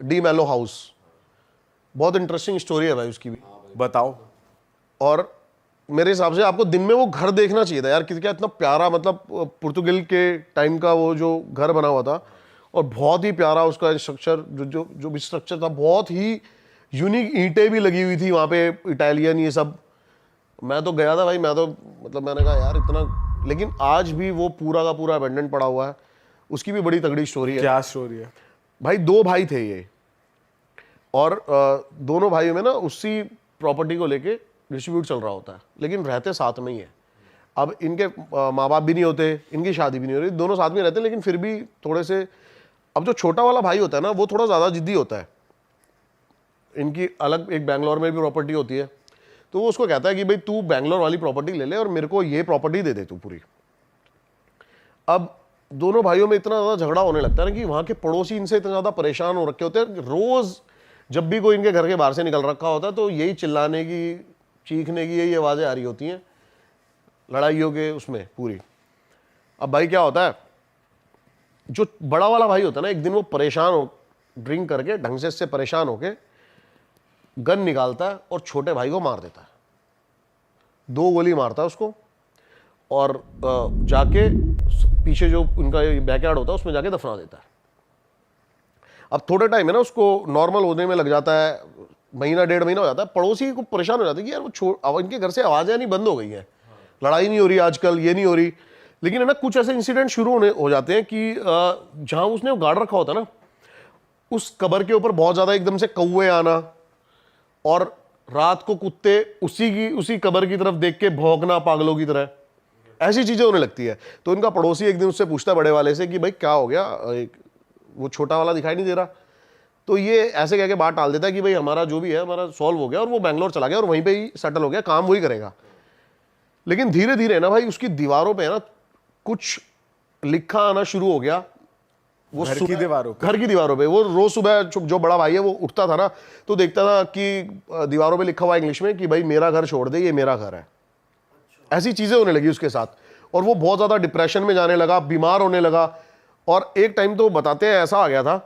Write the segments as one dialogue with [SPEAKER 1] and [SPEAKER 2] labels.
[SPEAKER 1] D मेलो house, बहुत interesting story है भाई उसकी भी।
[SPEAKER 2] बताओ।
[SPEAKER 1] और मेरे हिसाब से आपको दिन में वो घर देखना चाहिए था यार, क्या इतना प्यारा, मतलब पुर्तगाल के टाइम का वो जो घर बना हुआ था, और बहुत ही प्यारा उसका स्ट्रक्चर, जो भी स्ट्रक्चर था, बहुत ही यूनिक, ईंटें भी लगी हुई थी वहाँ पे, इटालियन ये सब। मैं तो गया था भाई, मैं तो मतलब मैंने कहा यार इतना, लेकिन आज भी वो पूरा का पूरा अबेंडन पड़ा हुआ है। उसकी भी बड़ी तगड़ी स्टोरी है।
[SPEAKER 2] क्या स्टोरी है
[SPEAKER 1] भाई? 2 भाई थे ये, और दोनों भाइयों में ना उसी प्रॉपर्टी को लेके डिस्ट्रीब्यूट चल रहा होता है, लेकिन रहते साथ में ही है। अब इनके माँ बाप भी नहीं होते, इनकी शादी भी नहीं हो रही, दोनों साथ में रहते हैं, लेकिन फिर भी थोड़े से, अब जो छोटा वाला भाई होता है ना वो थोड़ा ज़्यादा जिद्दी होता है। इनकी अलग एक बैंगलोर में भी प्रॉपर्टी होती है, तो वो उसको कहता है कि भाई तू बैंगलोर वाली प्रॉपर्टी ले ले और मेरे को ये प्रॉपर्टी दे दे तू पूरी। अब दोनों भाइयों में इतना ज़्यादा झगड़ा होने लगता है ना कि वहाँ के पड़ोसी इनसे इतना ज़्यादा परेशान हो रखे होते हैं, रोज़ जब भी कोई इनके घर के बाहर से निकल रखा होता है तो यही चिल्लाने की, चीखने की यही आवाज़ें आ रही होती हैं, लड़ाइयों के उसमें पूरी। अब भाई क्या होता है, जो बड़ा वाला भाई होता है ना, एक दिन वो परेशान हो, ड्रिंक करके ढंग से इससे परेशान होके गन निकालता है और छोटे भाई को मार देता है। 2 गोली मारता है उसको, और जाके पीछे जो उनका बैकयार्ड होता है उसमें जाके दफना देता है। अब थोड़े टाइम है ना उसको नॉर्मल होने में लग जाता है, महीना 1.5 महीना हो जाता है। पड़ोसी को परेशान हो जाते हैं कि यार वो इनके घर से आवाज़ें नहीं बंद हो गई हैं, लड़ाई नहीं हो रही आजकल, ये नहीं हो रही। लेकिन है ना कुछ ऐसे इंसिडेंट शुरू हो जाते हैं कि जहाँ उसने वो गाड़ रखा होता है ना, उस कबर के ऊपर बहुत ज़्यादा एकदम से कौवे आना, और रात को कुत्ते उसी कबर की तरफ देख के भौंकना पागलों की तरह, ऐसी चीजें होने लगती है। तो इनका पड़ोसी एक दिन उससे पूछता है बड़े वाले से कि भाई क्या हो गया, वो छोटा वाला दिखाई नहीं दे रहा। तो ये ऐसे कह के बात टाल देता है कि भाई हमारा जो भी है हमारा सॉल्व हो गया, और वो बैंगलोर चला गया और वहीं पे ही सेटल हो गया, काम वही करेगा। लेकिन धीरे धीरे ना भाई उसकी दीवारों पे ना कुछ लिखा आना शुरू हो गया। वो
[SPEAKER 2] घर की
[SPEAKER 1] दीवारों पे वो रोज सुबह जो बड़ा भाई है वो उठता था ना, तो देखता था कि दीवारों पे लिखा हुआ इंग्लिश में कि भाई मेरा घर छोड़ दे, ये मेरा घर है। ऐसी चीजें होने लगी उसके साथ, और वो बहुत ज्यादा डिप्रेशन में जाने लगा, बीमार होने लगा। और एक टाइम तो बताते हैं ऐसा आ गया था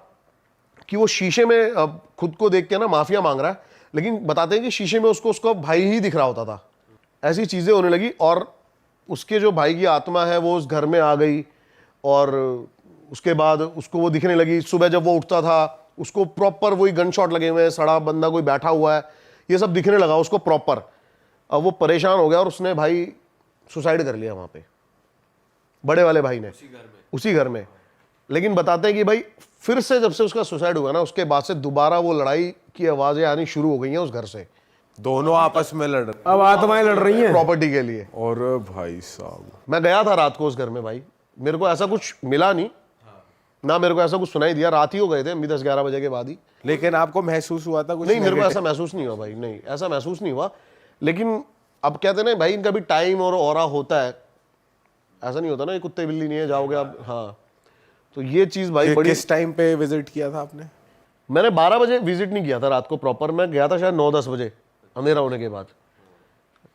[SPEAKER 1] कि वो शीशे में खुद को देख के ना माफिया मांग रहा है, लेकिन बताते हैं कि शीशे में उसको उसका भाई ही दिख रहा होता था। ऐसी चीजें होने लगी, और उसके जो भाई की आत्मा है वो उस घर में आ गई, और उसके बाद उसको वो दिखने लगी। सुबह जब वो उठता था उसको प्रॉपर वही गन शॉट लगे हुए हैं, सड़ा बंदा कोई बैठा हुआ है, ये सब दिखने लगा उसको प्रॉपर। अब वो परेशान हो गया और उसने भाई सुसाइड कर लिया वहां पे, बड़े वाले भाई ने, उसी घर में। लेकिन बताते हैं कि भाई फिर से जब से उसका सुसाइड हुआ ना, उसके बाद से दोबारा वो लड़ाई की आवाजें आनी शुरू हो गई हैं उस घर से।
[SPEAKER 2] दोनों आपस में लड़ रहे,
[SPEAKER 3] अब आत्माएं लड़ रही हैं
[SPEAKER 1] प्रॉपर्टी के लिए।
[SPEAKER 2] और भाई साहब
[SPEAKER 1] मैं गया था रात को उस घर में भाई, मेरे को ऐसा कुछ मिला नहीं ना, मेरे को ऐसा कुछ सुनाई दिया। रात ही हो गए थे, 10-11 बजे के बाद ही।
[SPEAKER 2] लेकिन आपको महसूस हुआ था कुछ?
[SPEAKER 1] नहीं, मेरे को ऐसा महसूस नहीं हुआ भाई, नहीं ऐसा महसूस नहीं हुआ। लेकिन अब कहते ना भाई, इनका भी टाइम और ऑरा होता है, ऐसा नहीं होता ना, ये कुत्ते बिल्ली नहीं है जाओगे आप। हाँ, तो ये चीज भाई बड़ी।
[SPEAKER 2] किस टाइम पे विजिट किया था आपने?
[SPEAKER 1] मैंने 12 बजे विजिट नहीं किया था रात को प्रॉपर, मैं गया था शायद 9-10 बजे अंधेरा होने के बाद।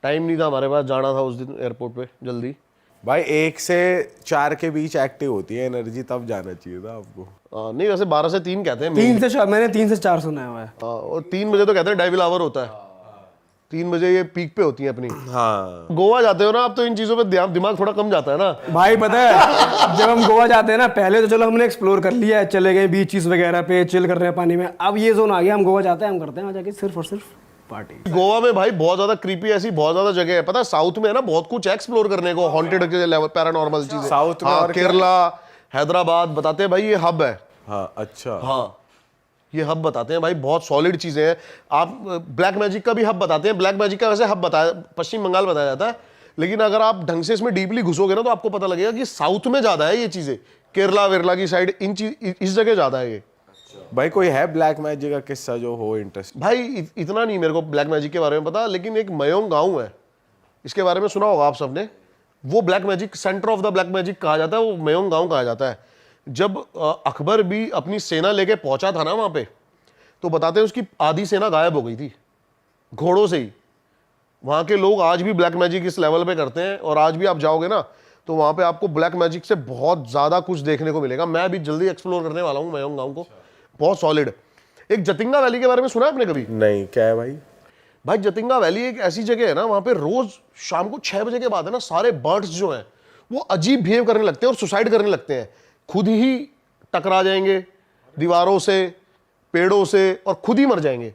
[SPEAKER 1] टाइम नहीं था हमारे पास, जाना था उस दिन एयरपोर्ट पे जल्दी।
[SPEAKER 2] भाई 1 से 4 के बीच एक्टिव होती है एनर्जी, तब जाना चाहिए था आपको।
[SPEAKER 1] नहीं, वैसे 12 से 3 कहते हैं।
[SPEAKER 3] 3 से 4, मैंने 3 से 4 सुना हुआ है।
[SPEAKER 1] और 3 बजे तो कहते हैं डेविल आवर होता है, 3 बजे ये पीक पे होती है अपनी।
[SPEAKER 2] हाँ,
[SPEAKER 1] गोवा जाते हो ना आप, तो इन चीजों पे दिमाग थोड़ा कम जाता है ना
[SPEAKER 3] भाई। पता है जब हम गोवा जाते हैं ना, पहले तो चलो हमने एक्सप्लोर कर लिया है, चले गए बीचेस वगैरह पे, चिल कर रहे हैं पानी में। अब ये जोन आ गया, हम गोवा जाते हैं, हम करते हैं वहाँ जाके सिर्फ और सिर्फ पार्टी।
[SPEAKER 1] गोवा में भाई बहुत ज्यादा क्रीपी ऐसी बहुत ज्यादा जगह है, पता है साउथ में है ना बहुत कुछ एक्सप्लोर करने को, हॉन्टेड के लेवल, पैरानॉर्मल चीजें
[SPEAKER 2] साउथ में। और
[SPEAKER 1] केरला, हैदराबाद, बताते हैं भाई ये हब है।
[SPEAKER 2] हाँ, अच्छा।
[SPEAKER 1] हाँ, ये हब बताते हैं भाई, बहुत सॉलिड चीजें हैं। आप ब्लैक मैजिक का भी हब बताते हैं, ब्लैक मैजिक का वैसे हब बताया, पश्चिम बंगाल बताया जाता है, लेकिन अगर आप ढंग से इसमें डीपली घुसोगे ना तो आपको पता लगेगा कि साउथ में ज्यादा है ये चीजें, केरला वेरला की साइड, इस जगह ज्यादा है ये।
[SPEAKER 2] भाई कोई है ब्लैक मैजिक का किस्सा जो हो इंटरेस्ट?
[SPEAKER 1] भाई इतना नहीं मेरे को ब्लैक मैजिक के बारे में पता, लेकिन एक मयोंग गांव है, इसके बारे में सुना होगा आप सबने। वो black magic, centre of the black magic कहा जाता है, वो मयोंग गांव कहा जाता है। जब अकबर भी अपनी सेना लेके पहुंचा था ना वहां पे, तो बताते हैं उसकी आधी सेना गायब हो गई थी घोड़ों से ही। वहां के लोग आज भी ब्लैक मैजिक इस लेवल पे करते हैं, और आज भी आप जाओगे ना तो वहां पे आपको ब्लैक मैजिक से बहुत ज्यादा कुछ देखने को मिलेगा। मैं भी जल्दी एक्सप्लोर करने वाला हूँ मयोंग गांव को, बहुत सॉलिड। एक जतिंगा वैली के बारे में सुना है आपने कभी?
[SPEAKER 2] नहीं, क्या है भाई?
[SPEAKER 1] भाई जतिंगा वैली एक ऐसी जगह है ना, वहां पे रोज शाम को 6 बजे के बाद है ना, सारे बर्ड्स जो हैं वो अजीब बिहेव करने लगते हैं और सुसाइड करने लगते हैं, खुद ही टकरा जाएंगे दीवारों से, पेड़ों से, और खुद ही मर जाएंगे।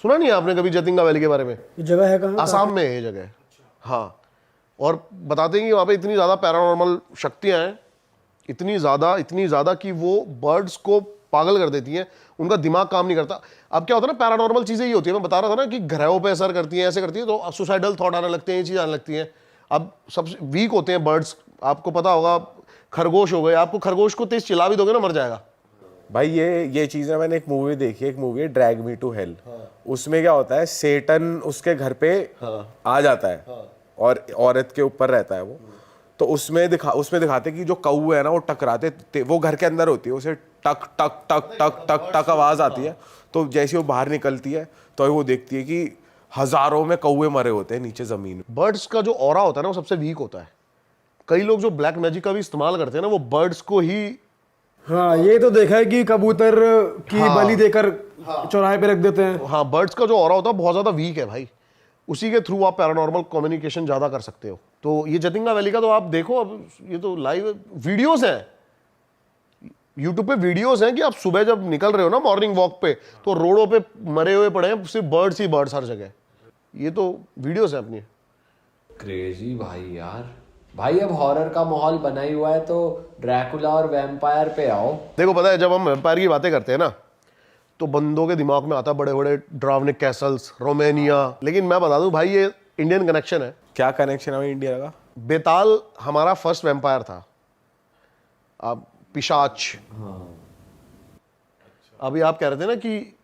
[SPEAKER 1] सुना नहीं है आपने कभी जतिंगा वैली के बारे में?
[SPEAKER 3] ये जगह है कहाँ?
[SPEAKER 1] आसाम में है ये जगह। हाँ, और बताते हैं कि वहां पे इतनी ज्यादा पैरानॉर्मल शक्तियां हैं, इतनी ज्यादा कि वो बर्ड्स को पागल कर देती हैं, उनका दिमाग काम नहीं करता। अब क्या होता है ना, पैरानॉर्मल चीजें ये होती है, मैं बता रहा था ना कि ग्रहों पे असर करती हैं, ऐसे करती है, तो सुसाइडल थॉट आने लगते हैं, ये चीज आने लगती है। अब सबसे वीक होते हैं बर्ड्स, आपको पता होगा, खरगोश हो गए, आपको खरगोश को तेज चिल्ला भी दोगे ना मर जाएगा।
[SPEAKER 2] भाई ये चीज है, मैंने एक मूवी देखी है, एक मूवी है ड्रैग मी टू हेल। उसमें क्या होता है, सेटन उसके घर पे आ जाता है और औरत के ऊपर रहता है वो। तो उसमें दिखाते कि जो कौवे है ना वो टकराते, वो घर के अंदर होती है, उसे टक टक टक टक टक टक आवाज आती है। तो जैसे वो बाहर निकलती है तो वो देखती है कि हजारों में कौवे मरे होते हैं नीचे जमीन में।
[SPEAKER 1] बर्ड्स का जो ऑरा होता है ना वो सबसे वीक होता है। कई लोग जो ब्लैक मैजिक का भी इस्तेमाल करते हैं ना, वो बर्ड्स को ही,
[SPEAKER 3] हाँ ये तो देखा है कि कबूतर की बलि देकर चौराहे पे रख देते हैं।
[SPEAKER 1] हाँ, बर्ड्स का जो ऑरा होता है बहुत ज्यादा वीक है भाई, उसी के थ्रू आप पैरानॉर्मल कम्युनिकेशन ज्यादा कर सकते हो। तो ये जतिंगा वैली का तो आप देखो, अब ये तो लाइव वीडियोस हैं, यूट्यूब पे वीडियोस हैं कि आप सुबह जब निकल रहे हो ना मॉर्निंग वॉक पे, तो रोडों पे मरे हुए पड़े हैं सिर्फ बर्ड्स ही बर्ड्स हर जगह। ये तो वीडियोस हैं अपनी।
[SPEAKER 4] क्रेजी भाई यार। भाई अब हॉरर का माहौल बना ही हुआ है, तो ड्रैकुला और वैम्पायर पे आओ।
[SPEAKER 1] देखो पता है, जब हम वैम्पायर की बातें करते हैं ना, तो बंदों के दिमाग में आता है बड़े बड़े ड्रावनिक कैसल्स, रोमानिया। लेकिन मैं बता दूं भाई, ये इंडियन कनेक्शन है।
[SPEAKER 2] क्या कनेक्शन है इंडिया का?
[SPEAKER 1] बेताल हमारा फर्स्ट वैम्पायर था। अब पिशाच, अभी आप कह रहे थे ना कि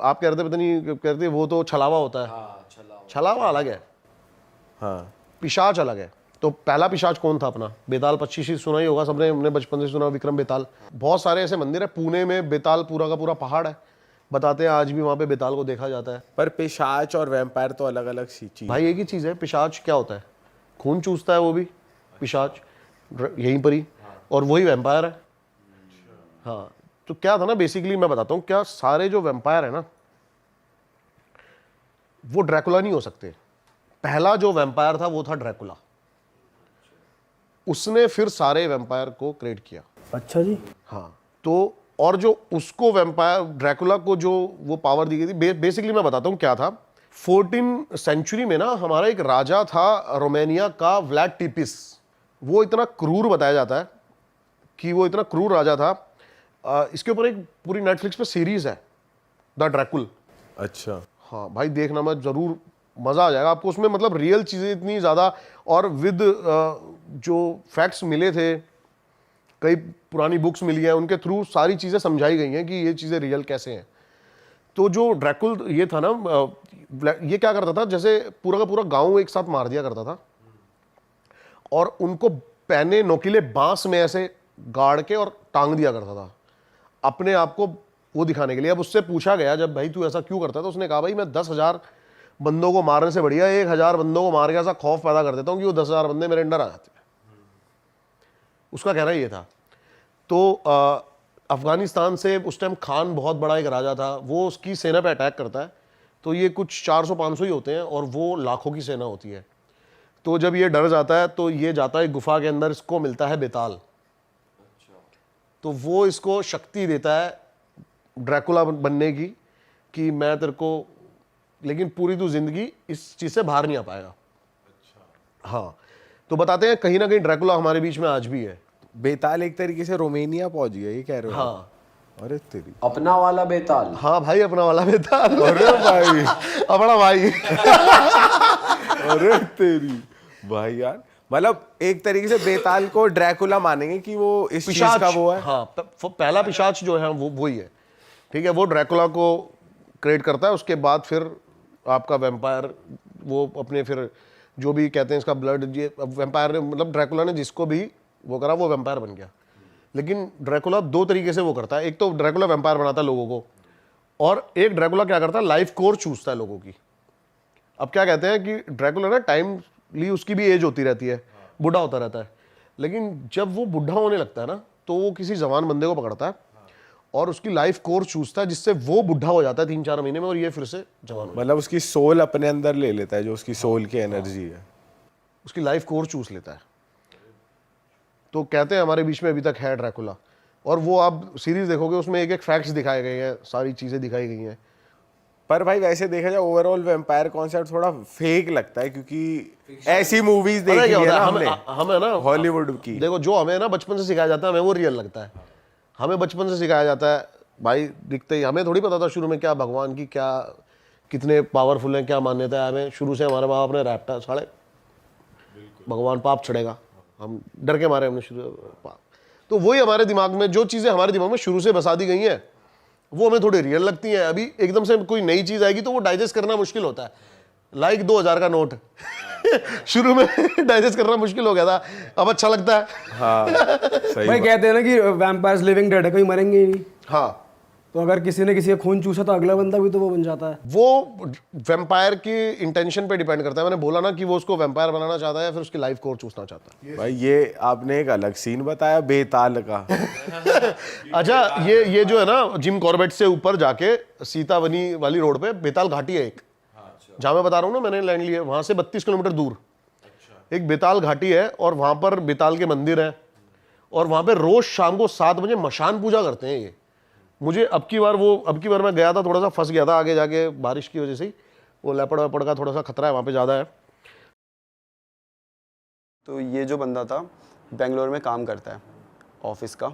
[SPEAKER 1] आप कह रहे थे, पता नहीं कह रहे थे, वो तो छलावा होता है। छलावा अलग है,
[SPEAKER 2] हाँ,
[SPEAKER 1] पिशाच अलग है। तो पहला पिशाच कौन था अपना? बेताल 25 सुना ही होगा सबने, हमने बचपन से सुना, विक्रम बेताल। बहुत सारे ऐसे मंदिर है, पुणे में बेताल पूरा का पूरा पहाड़ है, बताते हैं आज भी वहां पे बेताल को देखा जाता है।
[SPEAKER 2] पर पिशाच और वैम्पायर तो अलग अलग चीज।
[SPEAKER 1] भाई एक ही चीज है। पिशाच क्या होता है? खून चूसता है वो भी पिशाच, यहीं पर ही, और वही वैम्पायर है। हाँ, तो क्या था ना, बेसिकली मैं बताता हूँ, क्या सारे जो वैम्पायर है ना, वो ड्रैकुला नहीं हो सकते। पहला जो वैम्पायर था वो था ड्रैकुला, उसने फिर सारे वैम्पायर को क्रिएट किया।
[SPEAKER 3] अच्छा जी।
[SPEAKER 1] हाँ, तो और जो उसको वैम्पायर ड्रैकुला को जो वो पावर दी गई थी, बेसिकली मैं बताता हूँ क्या था। 14वीं सेंचुरी में ना हमारा एक राजा था रोमानिया का, व्लाड टिपिस। वो इतना क्रूर बताया जाता है कि वो इतना क्रूर राजा था। इसके ऊपर एक पूरी नेटफ्लिक्स पे सीरीज है, द ड्रैकुल।
[SPEAKER 2] अच्छा,
[SPEAKER 1] हाँ भाई, देखना, मैं जरूर, मजा आ जाएगा आपको उसमें। मतलब रियल चीजें इतनी ज्यादा, और विद जो फैक्ट्स मिले थे, कई पुरानी बुक्स मिली हैं, उनके थ्रू सारी चीजें समझाई गई हैं कि ये चीजें रियल कैसे हैं। तो जो ड्रैकुल ये था ना, ये क्या करता था, जैसे पूरा का पूरा गांव एक साथ मार दिया करता था, और उनको पैने नोकीले बांस में ऐसे गाड़ के और टांग दिया करता था, अपने आप को वो दिखाने के लिए। अब उससे पूछा गया, जब भाई तू ऐसा क्यों करता है, तो उसने कहा भाई मैं 10,000 बंदों को मारने से बढ़िया 1,000 बंदों को मार के ऐसा खौफ पैदा कर देता हूं कि वो 10,000 बंदे मेरे अंडर आ जाते हैं। उसका कहना ये था। तो अफगानिस्तान से उस टाइम खान बहुत बड़ा एक राजा था, वो उसकी सेना पे अटैक करता है, तो ये कुछ 400-500 ही होते हैं और वो लाखों की सेना होती है। तो जब ये डर जाता है तो ये जाता है गुफा के अंदर, इसको मिलता है बेताल। तो वो इसको शक्ति देता है ड्रैकुला बनने की, कि मैं तेरे को, लेकिन पूरी तू जिंदगी इस चीज से बाहर नहीं आ पाएगा। हाँ, तो बताते हैं कहीं ना कहीं ड्रैकुला हमारे बीच में आज भी है।
[SPEAKER 2] बेताल एक तरीके से रोमानिया पहुंच गया, ये कह रहे हो?
[SPEAKER 1] हाँ,
[SPEAKER 2] अरे तेरी,
[SPEAKER 4] अपना वाला बेताल।
[SPEAKER 1] हाँ भाई, अपना वाला बेताल।
[SPEAKER 2] अरे भाई,
[SPEAKER 1] अपना भाई।
[SPEAKER 2] अरे तेरी भाई यार, मतलब एक तरीके से बेताल को ड्रैकुला मानेंगे कि वो इस चीज का वो है।
[SPEAKER 1] हाँ, पहला पिशाच जो है वो ही है, ठीक है। वो ड्रैकुला को क्रिएट करता है, उसके बाद फिर आपका वैम्पायर, वो अपने फिर जो भी कहते हैं इसका ब्लड, ये वैम्पायर ने, मतलब ड्रैकुला ने जिसको भी वो करा वो वैम्पायर बन गया। लेकिन ड्रैकुला 2 तरीके से वो करता है, एक तो ड्रैकुला वैम्पायर बनाता है लोगों को, और एक ड्रैकुला क्या करता है, लाइफ कोर चूसता है लोगों की। अब क्या कहते हैं कि ड्रैकुला ना टाइमली उसकी भी एज होती रहती है, बूढ़ा होता रहता है, लेकिन जब वो बूढ़ा होने लगता है ना, तो वो किसी जवान बंदे को पकड़ता है और उसकी लाइफ कोर्स चूसता है, जिससे वो बुढ़ा हो जाता है 3-4 महीने में और ये फिर से जवान हो
[SPEAKER 2] मतलब उसकी सोल अपने अंदर ले लेता है, जो उसकी सोल की एनर्जी है।
[SPEAKER 1] उसकी लाइफ कोर्स चूस लेता है। तो कहते हैं हमारे बीच में अभी तक है ड्रैकुला, और वो आप सीरीज देखोगे उसमें एक एक फैक्ट्स दिखाए गए हैं, सारी चीजें दिखाई गई हैं।
[SPEAKER 2] पर भाई वैसे देखा जाए ओवरऑल वैम्पायर कॉन्सेप्ट थोड़ा फेक लगता है, क्योंकि ऐसी मूवीज
[SPEAKER 1] पता है
[SPEAKER 2] देखी
[SPEAKER 1] क्या
[SPEAKER 2] है
[SPEAKER 1] होता
[SPEAKER 2] ना
[SPEAKER 1] है,
[SPEAKER 2] हमने
[SPEAKER 1] हमें ना
[SPEAKER 2] हॉलीवुड की।
[SPEAKER 1] देखो, जो हमें ना बचपन से सिखाया जाता है हमें वो रियल लगता है। हमें बचपन से सिखाया जाता है भाई, दिखते ही हमें थोड़ी पता था शुरू में क्या भगवान की क्या कितने पावरफुल हैं, क्या मान्यता है। हमें शुरू से हमारे माँ बाप ने रैपटा साढ़े भगवान पाप चढ़ेगा, हम डर के मारे हमने शुरू पाप। तो वही हमारे दिमाग में जो चीज़ें हमारे दिमाग में शुरू से बसा दी गई हैं वो हमें थोड़ी रियल लगती हैं। अभी एकदम से कोई नई चीज़ आएगी तो वो डाइजेस्ट करना मुश्किल होता है। लाइक 2000 का नोट शुरू में डाइजेस्ट करना मुश्किल हो गया था, अब अच्छा लगता है।
[SPEAKER 2] हाँ सही
[SPEAKER 3] भाई
[SPEAKER 2] बात।
[SPEAKER 3] कहते हैं ना कि वैम्पायर्स लिविंग डेड है, कोई मरेंगे ही नहीं।
[SPEAKER 1] हाँ,
[SPEAKER 3] तो अगर किसी ने किसी का खून चूसा तो अगला बंदा भी तो वो बन जाता है।
[SPEAKER 1] वो वैम्पायर की इंटेंशन पे डिपेंड करता है। मैंने बोला ना कि वो उसको वैम्पायर बनाना चाहता है या फिर उसकी लाइफ कोर चूसना चाहता है।
[SPEAKER 2] भाई ये आपने एक अलग सीन बताया बेताल का।
[SPEAKER 1] अच्छा, ये जो है ना जिम कॉर्बेट से ऊपर जाके सीतावनी वाली रोड पे बेताल घाटी है एक, जहां मैं बता रहा हूँ ना मैंने लैंड लिया, वहां से 32 किलोमीटर दूर एक बेताल घाटी है, और वहां पर बेताल के मंदिर है, और वहां पे रोज शाम को 7 बजे मशान पूजा करते हैं। ये मुझे अब की बार मैं गया था, थोड़ा सा फंस गया था आगे जाके बारिश की वजह से ही, वो लेपड़ वेपड़ का थोड़ा सा खतरा है वहाँ पे ज़्यादा है।
[SPEAKER 5] तो ये जो बंदा था बेंगलोर में काम करता है ऑफिस का।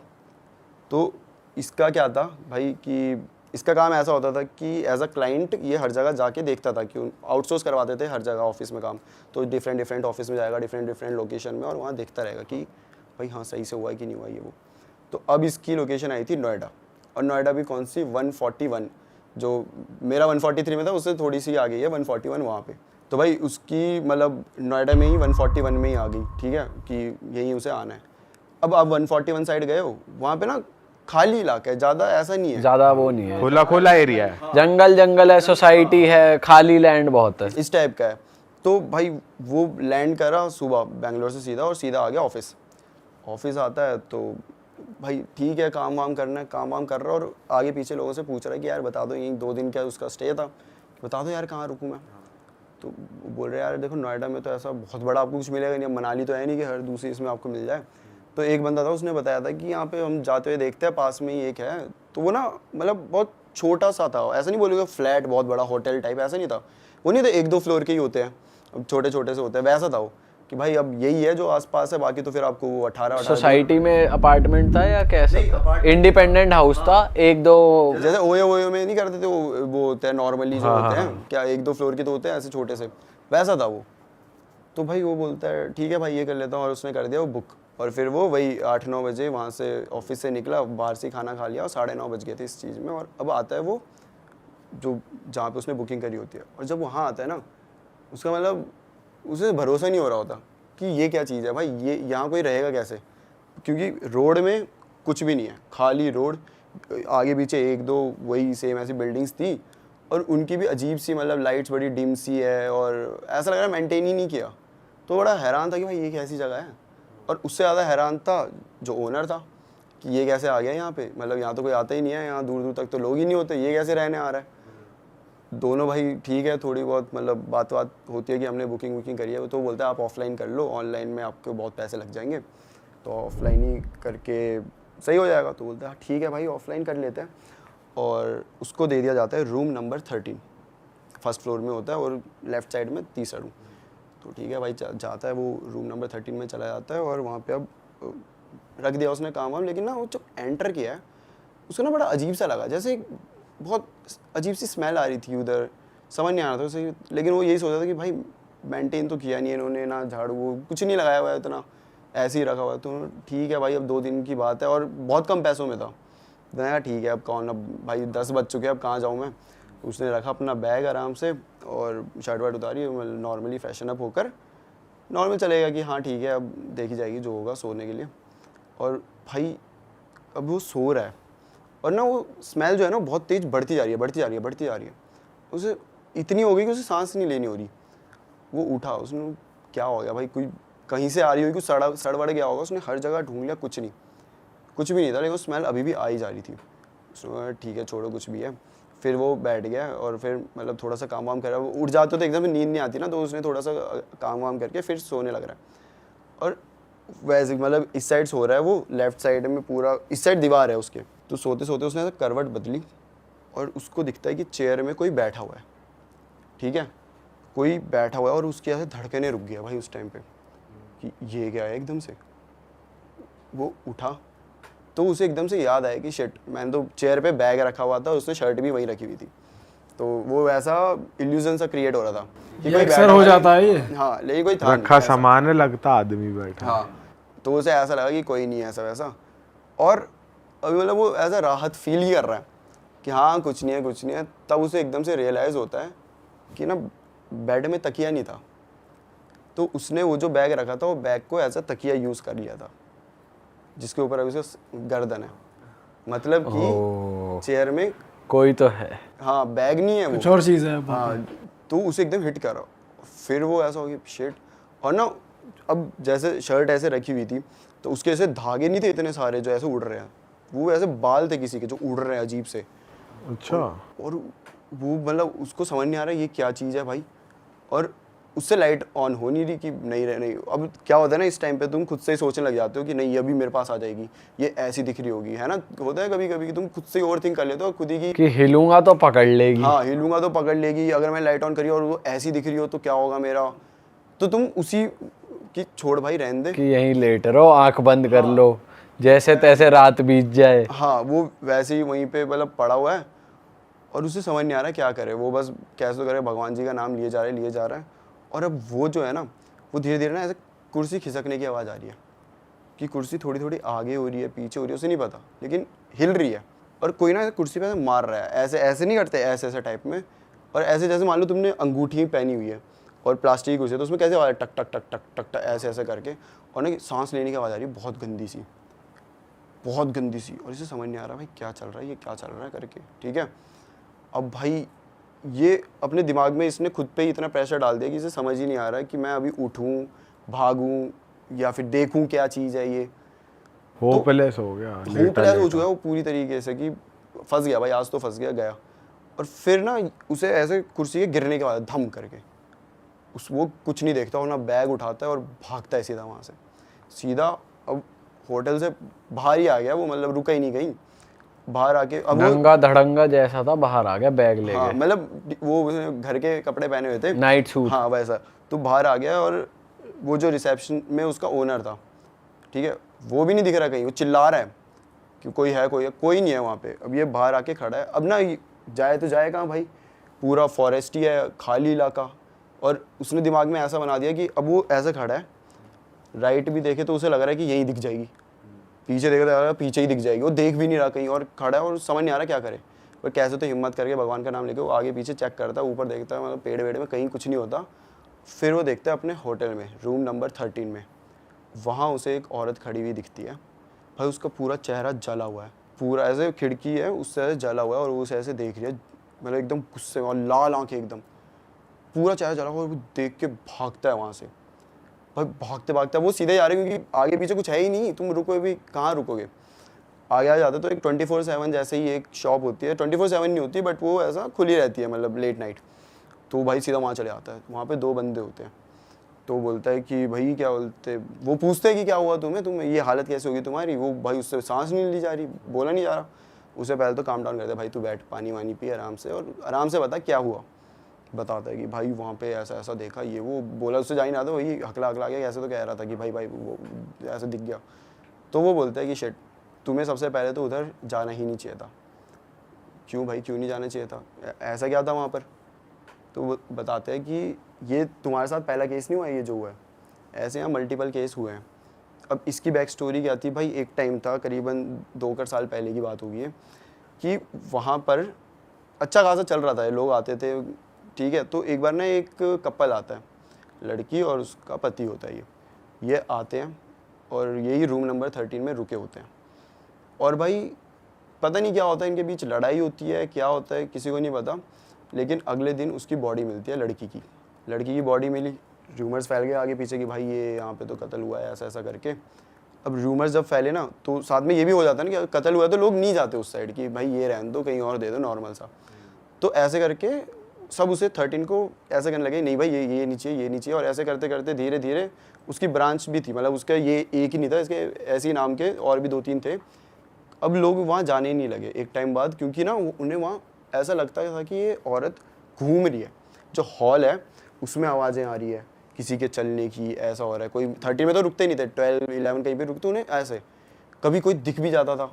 [SPEAKER 5] तो इसका क्या था भाई कि इसका काम ऐसा होता था कि एज अ क्लाइंट ये हर जगह जाके देखता था कि आउटसोर्स करवाते थे हर जगह ऑफिस में काम। तो डिफरेंट ऑफिस में जाएगा, डिफरेंट लोकेशन में, और वहाँ देखता रहेगा कि भाई हाँ सही से हुआ है कि नहीं हुआ ये वो। तो अब इसकी लोकेशन आई थी नोएडा, और नोएडा भी कौन सी 141, जो मेरा 143 में था उससे थोड़ी सी आ गई है 141 वहाँ पे। तो भाई उसकी मतलब नोएडा में ही 141 में ही आ गई, ठीक है, कि यहीं उसे आना है। अब आप 141 साइड गए हो, वहाँ पे ना खाली इलाका है, ज़्यादा ऐसा नहीं है,
[SPEAKER 4] ज्यादा वो नहीं है,
[SPEAKER 2] खुला एरिया है,
[SPEAKER 4] जंगल है, सोसाइटी है, खाली लैंड बहुत है,
[SPEAKER 5] इस टाइप का है। तो भाई वो लैंड करा सुबह बेंगलोर से सीधा, और सीधा आ गया ऑफिस आता है। तो भाई ठीक है, काम वाम करना है, काम वाम कर रहा है, और आगे पीछे लोगों से पूछ रहा है कि यार बता दो, यहीं 2 दिन क्या उसका स्टे था, बता दो यार कहाँ रुकूँ मैं। तो बोल रहे यार देखो नोएडा में तो ऐसा बहुत बड़ा आपको कुछ मिलेगा नहीं, मनाली तो है नहीं कि हर दूसरी इसमें आपको मिल जाए। तो एक बंदा था उसने बताया था कि यहाँ पे हम जाते हुए देखते हैं पास में ही एक है। तो वो ना मतलब बहुत छोटा सा था, ऐसा नहीं बोलेगा फ्लैट बहुत बड़ा होटल टाइप, ऐसा नहीं था, वो नहीं था 1-2 फ्लोर के ही होते हैं, अब छोटे छोटे से होते हैं, वैसा था वो कि भाई अब यही है जो आसपास है, बाकी तो फिर आपको वो 18
[SPEAKER 4] सोसाइटी में अपार्टमेंट था या कैसा था? इंडिपेंडेंट हाउस था, 1-2
[SPEAKER 5] जैसे ओयो में नहीं करते थे वो होते हैं नॉर्मली जो होते हैं, क्या 1-2 फ्लोर के तो होते हैं ऐसे छोटे से, वैसा था वो। तो भाई वो बोलता है ठीक है भाई ये कर लेता हूँ, और उसने कर दिया वो बुक। और फिर वो वही 8-9 बजे वहाँ से ऑफिस से निकला, बाहर से खाना खा लिया, और 9:30 बज गए थे इस चीज़ में। और अब आता है वो जो जहाँ पे उसने बुकिंग करी होती है, और जब वहाँ आता है ना, उसका मतलब उसे भरोसा नहीं हो रहा होता कि ये क्या चीज़ है भाई, ये यहाँ कोई रहेगा कैसे, क्योंकि रोड में कुछ भी नहीं है, खाली रोड, आगे पीछे 1-2 वही सेम ऐसी बिल्डिंग्स थी, और उनकी भी अजीब सी मतलब लाइट्स बड़ी डिम सी है, और ऐसा लग रहा है मेंटेन ही नहीं किया। तो बड़ा हैरान था कि भाई ये कैसी जगह है, और उससे ज़्यादा हैरान था जो ओनर था कि ये कैसे आ गया यहाँ पे, मतलब यहाँ तो कोई आता ही नहीं है, यहाँ दूर दूर तक तो लोग ही नहीं होते, ये कैसे रहने आ रहा है। दोनों भाई ठीक है, थोड़ी बहुत मतलब बात होती है कि हमने बुकिंग करी है, तो बोलता है आप ऑफलाइन कर लो, ऑनलाइन में आपको बहुत पैसे लग जाएंगे, तो ऑफलाइन ही करके सही हो जाएगा। तो बोलता है ठीक है भाई ऑफलाइन कर लेते हैं, और उसको दे दिया जाता है रूम नंबर 13, फर्स्ट फ्लोर में होता है और लेफ्ट साइड में तीसरा रूम। तो ठीक है भाई जाता है वो रूम नंबर 13 में चला जाता है, और वहाँ पे अब रख दिया उसने काम वाम। लेकिन ना वो जब एंटर किया है उसको ना बड़ा अजीब सा लगा, जैसे बहुत अजीब सी स्मेल आ रही थी उधर, समझ नहीं आ रहा था उसे। लेकिन वो यही सोचा था कि भाई मेंटेन तो किया नहीं इन्होंने, ना झाड़ू वो कुछ नहीं लगाया हुआ है, इतना ऐसे ही रखा हुआ है। तो ठीक है भाई अब 2 दिन की बात है, और बहुत कम पैसों में था। मैंने कहा ठीक है अब कौन, अब भाई 10 बज चुके हैं, अब कहाँ जाऊँ मैं। उसने रखा अपना बैग आराम से, और शर्ट वर्ट उतारी, नॉर्मली फैशन अप होकर नॉर्मल चलेगा कि हाँ ठीक है अब देखी जाएगी जो होगा सोने के लिए। और भाई अब वो सो रहा है, और ना वो स्मेल जो है ना बहुत तेज़ बढ़ती जा रही है। उसे इतनी हो गई कि उसे सांस नहीं लेनी हो रही। वो उठा, उसने क्या हो गया भाई, कोई कहीं से आ रही होगी, कुछ सड़ गया होगा। उसने हर जगह ढूंढ लिया, कुछ भी नहीं था, लेकिन वो स्मेल अभी भी आई जा रही थी। उसने बोला ठीक है छोड़ो कुछ भी है। फिर वो बैठ गया और फिर मतलब थोड़ा सा काम वाम कर रहा है, उठ जाते तो एकदम नींद नहीं आती ना, तो उसने थोड़ा सा काम वाम करके फिर सोने लग रहा है। और वैसे मतलब इस साइड सो रहा है वो, लेफ्ट साइड में पूरा इस साइड दीवार है उसके, तो सोते सोते उसने ऐसे करवट बदली और उसको दिखता है कि चेयर में कोई बैठा हुआ है, ठीक है, कोई बैठा हुआ है और उसकी ऐसे धड़कने रुक गया भाई उस टाइम पे कि ये क्या है। एकदम से वो उठा तो उसे एकदम से याद आया कि शिट, मैंने तो चेयर पे बैग रखा हुआ था, उसने शर्ट भी वहीं रखी हुई थी, तो वो ऐसा इल्यूजन सा क्रिएट हो रहा था कि
[SPEAKER 3] ये
[SPEAKER 5] कोई
[SPEAKER 3] अक्सर
[SPEAKER 5] बैठा
[SPEAKER 3] हो
[SPEAKER 5] है।
[SPEAKER 3] जाता है ये।
[SPEAKER 5] हाँ, लेकिन कोई था
[SPEAKER 2] रखा
[SPEAKER 5] नहीं ऐसा।
[SPEAKER 2] सामान है, लगता आदमी बैठा।
[SPEAKER 5] हाँ, तो उसे ऐसा लगा कि कोई नहीं है ऐसा वैसा, और अभी मतलब वो ऐसा राहत फील ही कर रहा है कि हाँ कुछ नहीं है कुछ नहीं है। तब उसे एकदम से रियलाइज़ होता है कि ना बेड में तकिया नहीं था, तो उसने वो जो बैग रखा था वो बैग को एज अ तकिया यूज़ कर लिया था, जिसके ऊपर अभी उसका गर्दन है, मतलब कि चेयर में
[SPEAKER 4] कोई तो है।
[SPEAKER 5] हाँ बैग नहीं है वो,
[SPEAKER 3] कुछ और चीज़ है।
[SPEAKER 5] हाँ, तो उसे एकदम हिट करा। फिर वो ऐसा हो गया शिट, और ना अब जैसे शर्ट ऐसे रखी हुई थी तो उसके ऐसे धागे नहीं थे इतने सारे जो ऐसे उड़ रहे हैं, वो ऐसे बाल थे किसी के जो उड़ रहे हैं अजीब से।
[SPEAKER 2] अच्छा।
[SPEAKER 5] और वो मतलब उसको समझ नहीं आ रहा ये क्या चीज़ है भाई, और उससे लाइट ऑन हो नहीं रही कि नहीं रहे नहीं। अब क्या होता है ना, इस टाइम पे तुम खुद से ही सोचने लग जाते हो कि नहीं ये अभी मेरे पास आ जाएगी, ये ऐसी दिख रही होगी, है ना, होता है कभी कभी कि तुम खुद से ही ओवर थिंक कर लेते हो खुद ही की
[SPEAKER 4] कि हिलूंगा तो पकड़ लेगी।
[SPEAKER 5] हाँ हिलूंगा तो पकड़ लेगी, अगर मैं लाइट ऑन करी और वो ऐसी दिख रही हो तो क्या होगा मेरा, तो तुम उसी की छोड़ भाई रहने दे।
[SPEAKER 4] कि यहीं लेट रहो, आंख बंद कर लो, जैसे तैसे रात बीत जाए।
[SPEAKER 5] हाँ वो वैसे ही वहीं पे मतलब पड़ा हुआ है और उसे समझ नहीं आ रहा है क्या करे, वो बस कैसे तो करे, भगवान जी का नाम लिए जा रहा है। और अब वो जो है ना वो धीरे धीरे ना ऐसे कुर्सी खिसकने की आवाज़ आ रही है कि कुर्सी थोड़ी थोड़ी आगे हो रही है पीछे हो रही है, उसे नहीं पता, लेकिन हिल रही है। और कोई ना कुर्सी पे ऐसे मार रहा है, ऐसे ऐसे नहीं करते, ऐसे ऐसे टाइप में, और ऐसे जैसे मान लो तुमने अंगूठी पहनी हुई है और प्लास्टिक की कुर्सी है तो उसमें कैसे आवाज़ टक टक टक टक टक टक ऐसे ऐसे करके, और ना सांस लेने की आवाज़ आ रही है बहुत गंदी सी। और इसे समझ नहीं आ रहा भाई क्या चल रहा है, ये क्या चल रहा है करके, ठीक है। अब भाई ये अपने दिमाग में इसने खुद पे ही इतना प्रेशर डाल दिया कि इसे समझ ही नहीं आ रहा है कि मैं अभी उठूं, भागूं या फिर देखूं क्या चीज़ है ये।
[SPEAKER 2] होपलेस हो गया,
[SPEAKER 5] होपलेस हो चुका है वो पूरी तरीके से कि फंस गया भाई, आज तो फंस गया। और फिर ना उसे ऐसे कुर्सी के गिरने के बाद धम करके वो कुछ नहीं देखता और ना बैग उठाता है और भागता है सीधा वहाँ से, सीधा अब होटल से बाहर ही आ गया वो, मतलब रुका ही नहीं कहीं, बाहर आके अब
[SPEAKER 4] नंगा धड़ंगा जैसा था, बाहर आ गया बैग लेके।
[SPEAKER 5] हाँ मतलब वो घर के कपड़े पहने हुए थे,
[SPEAKER 4] नाइट सूट।
[SPEAKER 5] हाँ वैसा, तो बाहर आ गया। और वो जो रिसेप्शन में उसका ओनर था, ठीक है, वो भी नहीं दिख रहा कहीं, वो चिल्ला रहा है कि कोई नहीं है वहाँ पे। अब ये बाहर आके खड़ा है, अब ना जाए तो जाए कहाँ भाई, पूरा फॉरेस्ट ही है, खाली इलाका। और उसने दिमाग में ऐसा बना दिया कि अब वो ऐसे खड़ा है, राइट भी देखे तो उसे लग रहा है कि यही दिख जाएगी, पीछे देखे तो पीछे ही दिख जाएगी, वो देख भी नहीं रहा कहीं और खड़ा है और समझ नहीं आ रहा क्या करे। पर कैसे तो हिम्मत करके भगवान का नाम लेके वो आगे पीछे चेक करता है, ऊपर देखता है, मतलब पेड़ वेड़ में कहीं कुछ नहीं होता। फिर वो देखता है अपने होटल में रूम नंबर 13 में, वहाँ उसे एक औरत खड़ी हुई दिखती है भाई, उसका पूरा चेहरा जला हुआ है, पूरा ऐसे खिड़की है उससे ऐसे जला हुआ है और वो उसे ऐसे देख रही है, मतलब एकदम गुस्से में, और लाल आंखें एकदम, पूरा चेहरा जला हुआ, और वो देख के भागता है वहाँ से भाई, भागते भागते वो सीधे जा रहे हैं क्योंकि आगे पीछे कुछ है ही नहीं, तुम रुको भी कहाँ रुकोगे, आगे आ जाते तो एक 24/7 जैसे ही एक शॉप होती है, 24/7 नहीं होती बट वो ऐसा खुली रहती है, मतलब लेट नाइट, तो भाई सीधा वहाँ चले आता है। वहाँ पे 2 बंदे होते हैं, तो बोलता है कि भाई क्या बोलते, वो पूछते हैं कि क्या हुआ तुम्हें ये हालत कैसे होगी तुम्हारी, वो भाई उससे सांस नहीं ली जा रही, बोला नहीं जा रहा, उसे पहले तो काम डाउन करते भाई तू बैठ, पानी वानी पी आराम से, और आराम से बता क्या हुआ। बताता है कि भाई वहाँ पे ऐसा ऐसा देखा, ये वो बोला, उससे जा ही ना था, वही हकला गया, ऐसे तो कह रहा था कि भाई वो ऐसे दिख गया। तो वो बोलता है कि शिट, तुम्हें सबसे पहले तो उधर जाना ही नहीं चाहिए था। क्यों भाई, क्यों नहीं जाना चाहिए था, ऐसा क्या था वहाँ पर। तो वो बताते हैं कि ये तुम्हारे साथ पहला केस नहीं हुआ ये जो हुआ है, ऐसे यहाँ मल्टीपल केस हुए हैं। अब इसकी बैक स्टोरी क्या थी भाई, एक टाइम था करीबन 2 साल पहले की बात होगी कि वहाँ पर अच्छा खासा चल रहा था, लोग आते थे, ठीक है। तो एक बार ना एक कपल आता है, लड़की और उसका पति होता है, ये आते हैं और यही रूम नंबर 13 में रुके होते हैं। और भाई पता नहीं क्या होता है इनके बीच, लड़ाई होती है क्या होता है किसी को नहीं पता, लेकिन अगले दिन उसकी बॉडी मिलती है, लड़की की बॉडी मिली, रूमर्स फैल गए आगे पीछे कि भाई ये यहाँ पे तो कत्ल हुआ है ऐसा ऐसा करके। अब रूमर्स जब फैले ना तो साथ में ये भी हो जाता है ना कि कत्ल हुआ तो लोग नहीं जाते उस साइड कि भाई ये रहने दो, कहीं और दे दो नॉर्मल सा। तो ऐसे करके सब उसे 13 को ऐसे करने लगे, नहीं भाई ये नहीं चाहिए, ये नहीं चाहिए। और ऐसे करते करते धीरे धीरे उसकी ब्रांच भी थी, मतलब उसका ये एक ही नहीं था, इसके ऐसे ही नाम के और भी 2-3 थे। अब लोग वहाँ जाने ही नहीं लगे एक टाइम बाद, क्योंकि ना उन्हें वहाँ ऐसा लगता था कि ये औरत घूम रही है। जो हॉल है उसमें आवाज़ें आ रही है किसी के चलने की, ऐसा हो रहा है। कोई 13 में तो रुकते नहीं थे, 12-11 कहीं पे रुकते, उन्हें ऐसे कभी कोई दिख भी जाता था,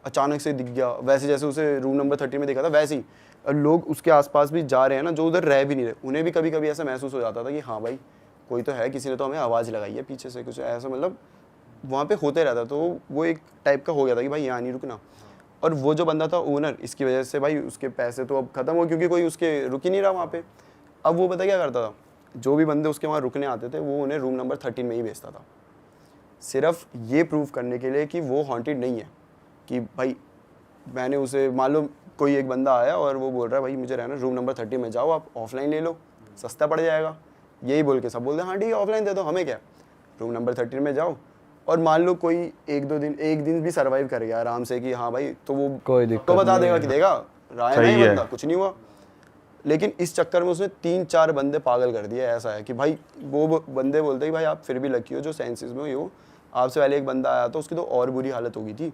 [SPEAKER 5] अचानक से दिख गया, वैसे जैसे उसे रूम नंबर 13 में दिखा था वैसे ही। और लोग उसके आसपास भी जा रहे हैं ना, जो उधर रह भी नहीं रहे, उन्हें भी कभी कभी ऐसा महसूस हो जाता था कि हाँ भाई कोई तो है, किसी ने तो हमें आवाज़ लगाई है पीछे से, कुछ ऐसा मतलब वहाँ पे होते रहता। तो वो एक टाइप का हो गया था कि भाई यहाँ नहीं रुकना। और वो जो बंदा था ओनर, इसकी वजह से भाई उसके पैसे तो अब ख़त्म हो, क्योंकि कोई उसके रुक ही नहीं रहा वहाँ पे। अब वो पता क्या करता था, जो भी बंदे उसके वहाँ रुकने आते थे वो उन्हें रूम नंबर 13 में ही भेजता था, सिर्फ ये प्रूव करने के लिए कि वो हॉन्टेड नहीं है। कि भाई मैंने उसे, मान लो कोई एक बंदा आया और वो बोल रहा है भाई मुझे रहना रूम नंबर 30 में, जाओ आप ऑफलाइन ले लो, सस्ता पड़ जाएगा, यही बोल के सब बोलते हैं हाँ ठीक है ऑफलाइन दे दो, हमें क्या, रूम नंबर 13 में जाओ। और मान लो कोई एक दिन भी सर्वाइव कर गया आराम से कि हाँ भाई, तो वो
[SPEAKER 4] कोई दिक्कत
[SPEAKER 5] तो बता देगा कि देगा राय
[SPEAKER 2] सही
[SPEAKER 5] नहीं
[SPEAKER 2] है।
[SPEAKER 5] बंदा, कुछ नहीं हुआ। लेकिन इस चक्कर में उसने 3-4 बंदे पागल कर दिए। ऐसा है कि भाई वो बंदे बोलते हैं भाई आप फिर भी लकी हो जो सेंसेस में हो, आपसे पहले एक बंदा आया था उसकी तो और बुरी हालत हो गई थी।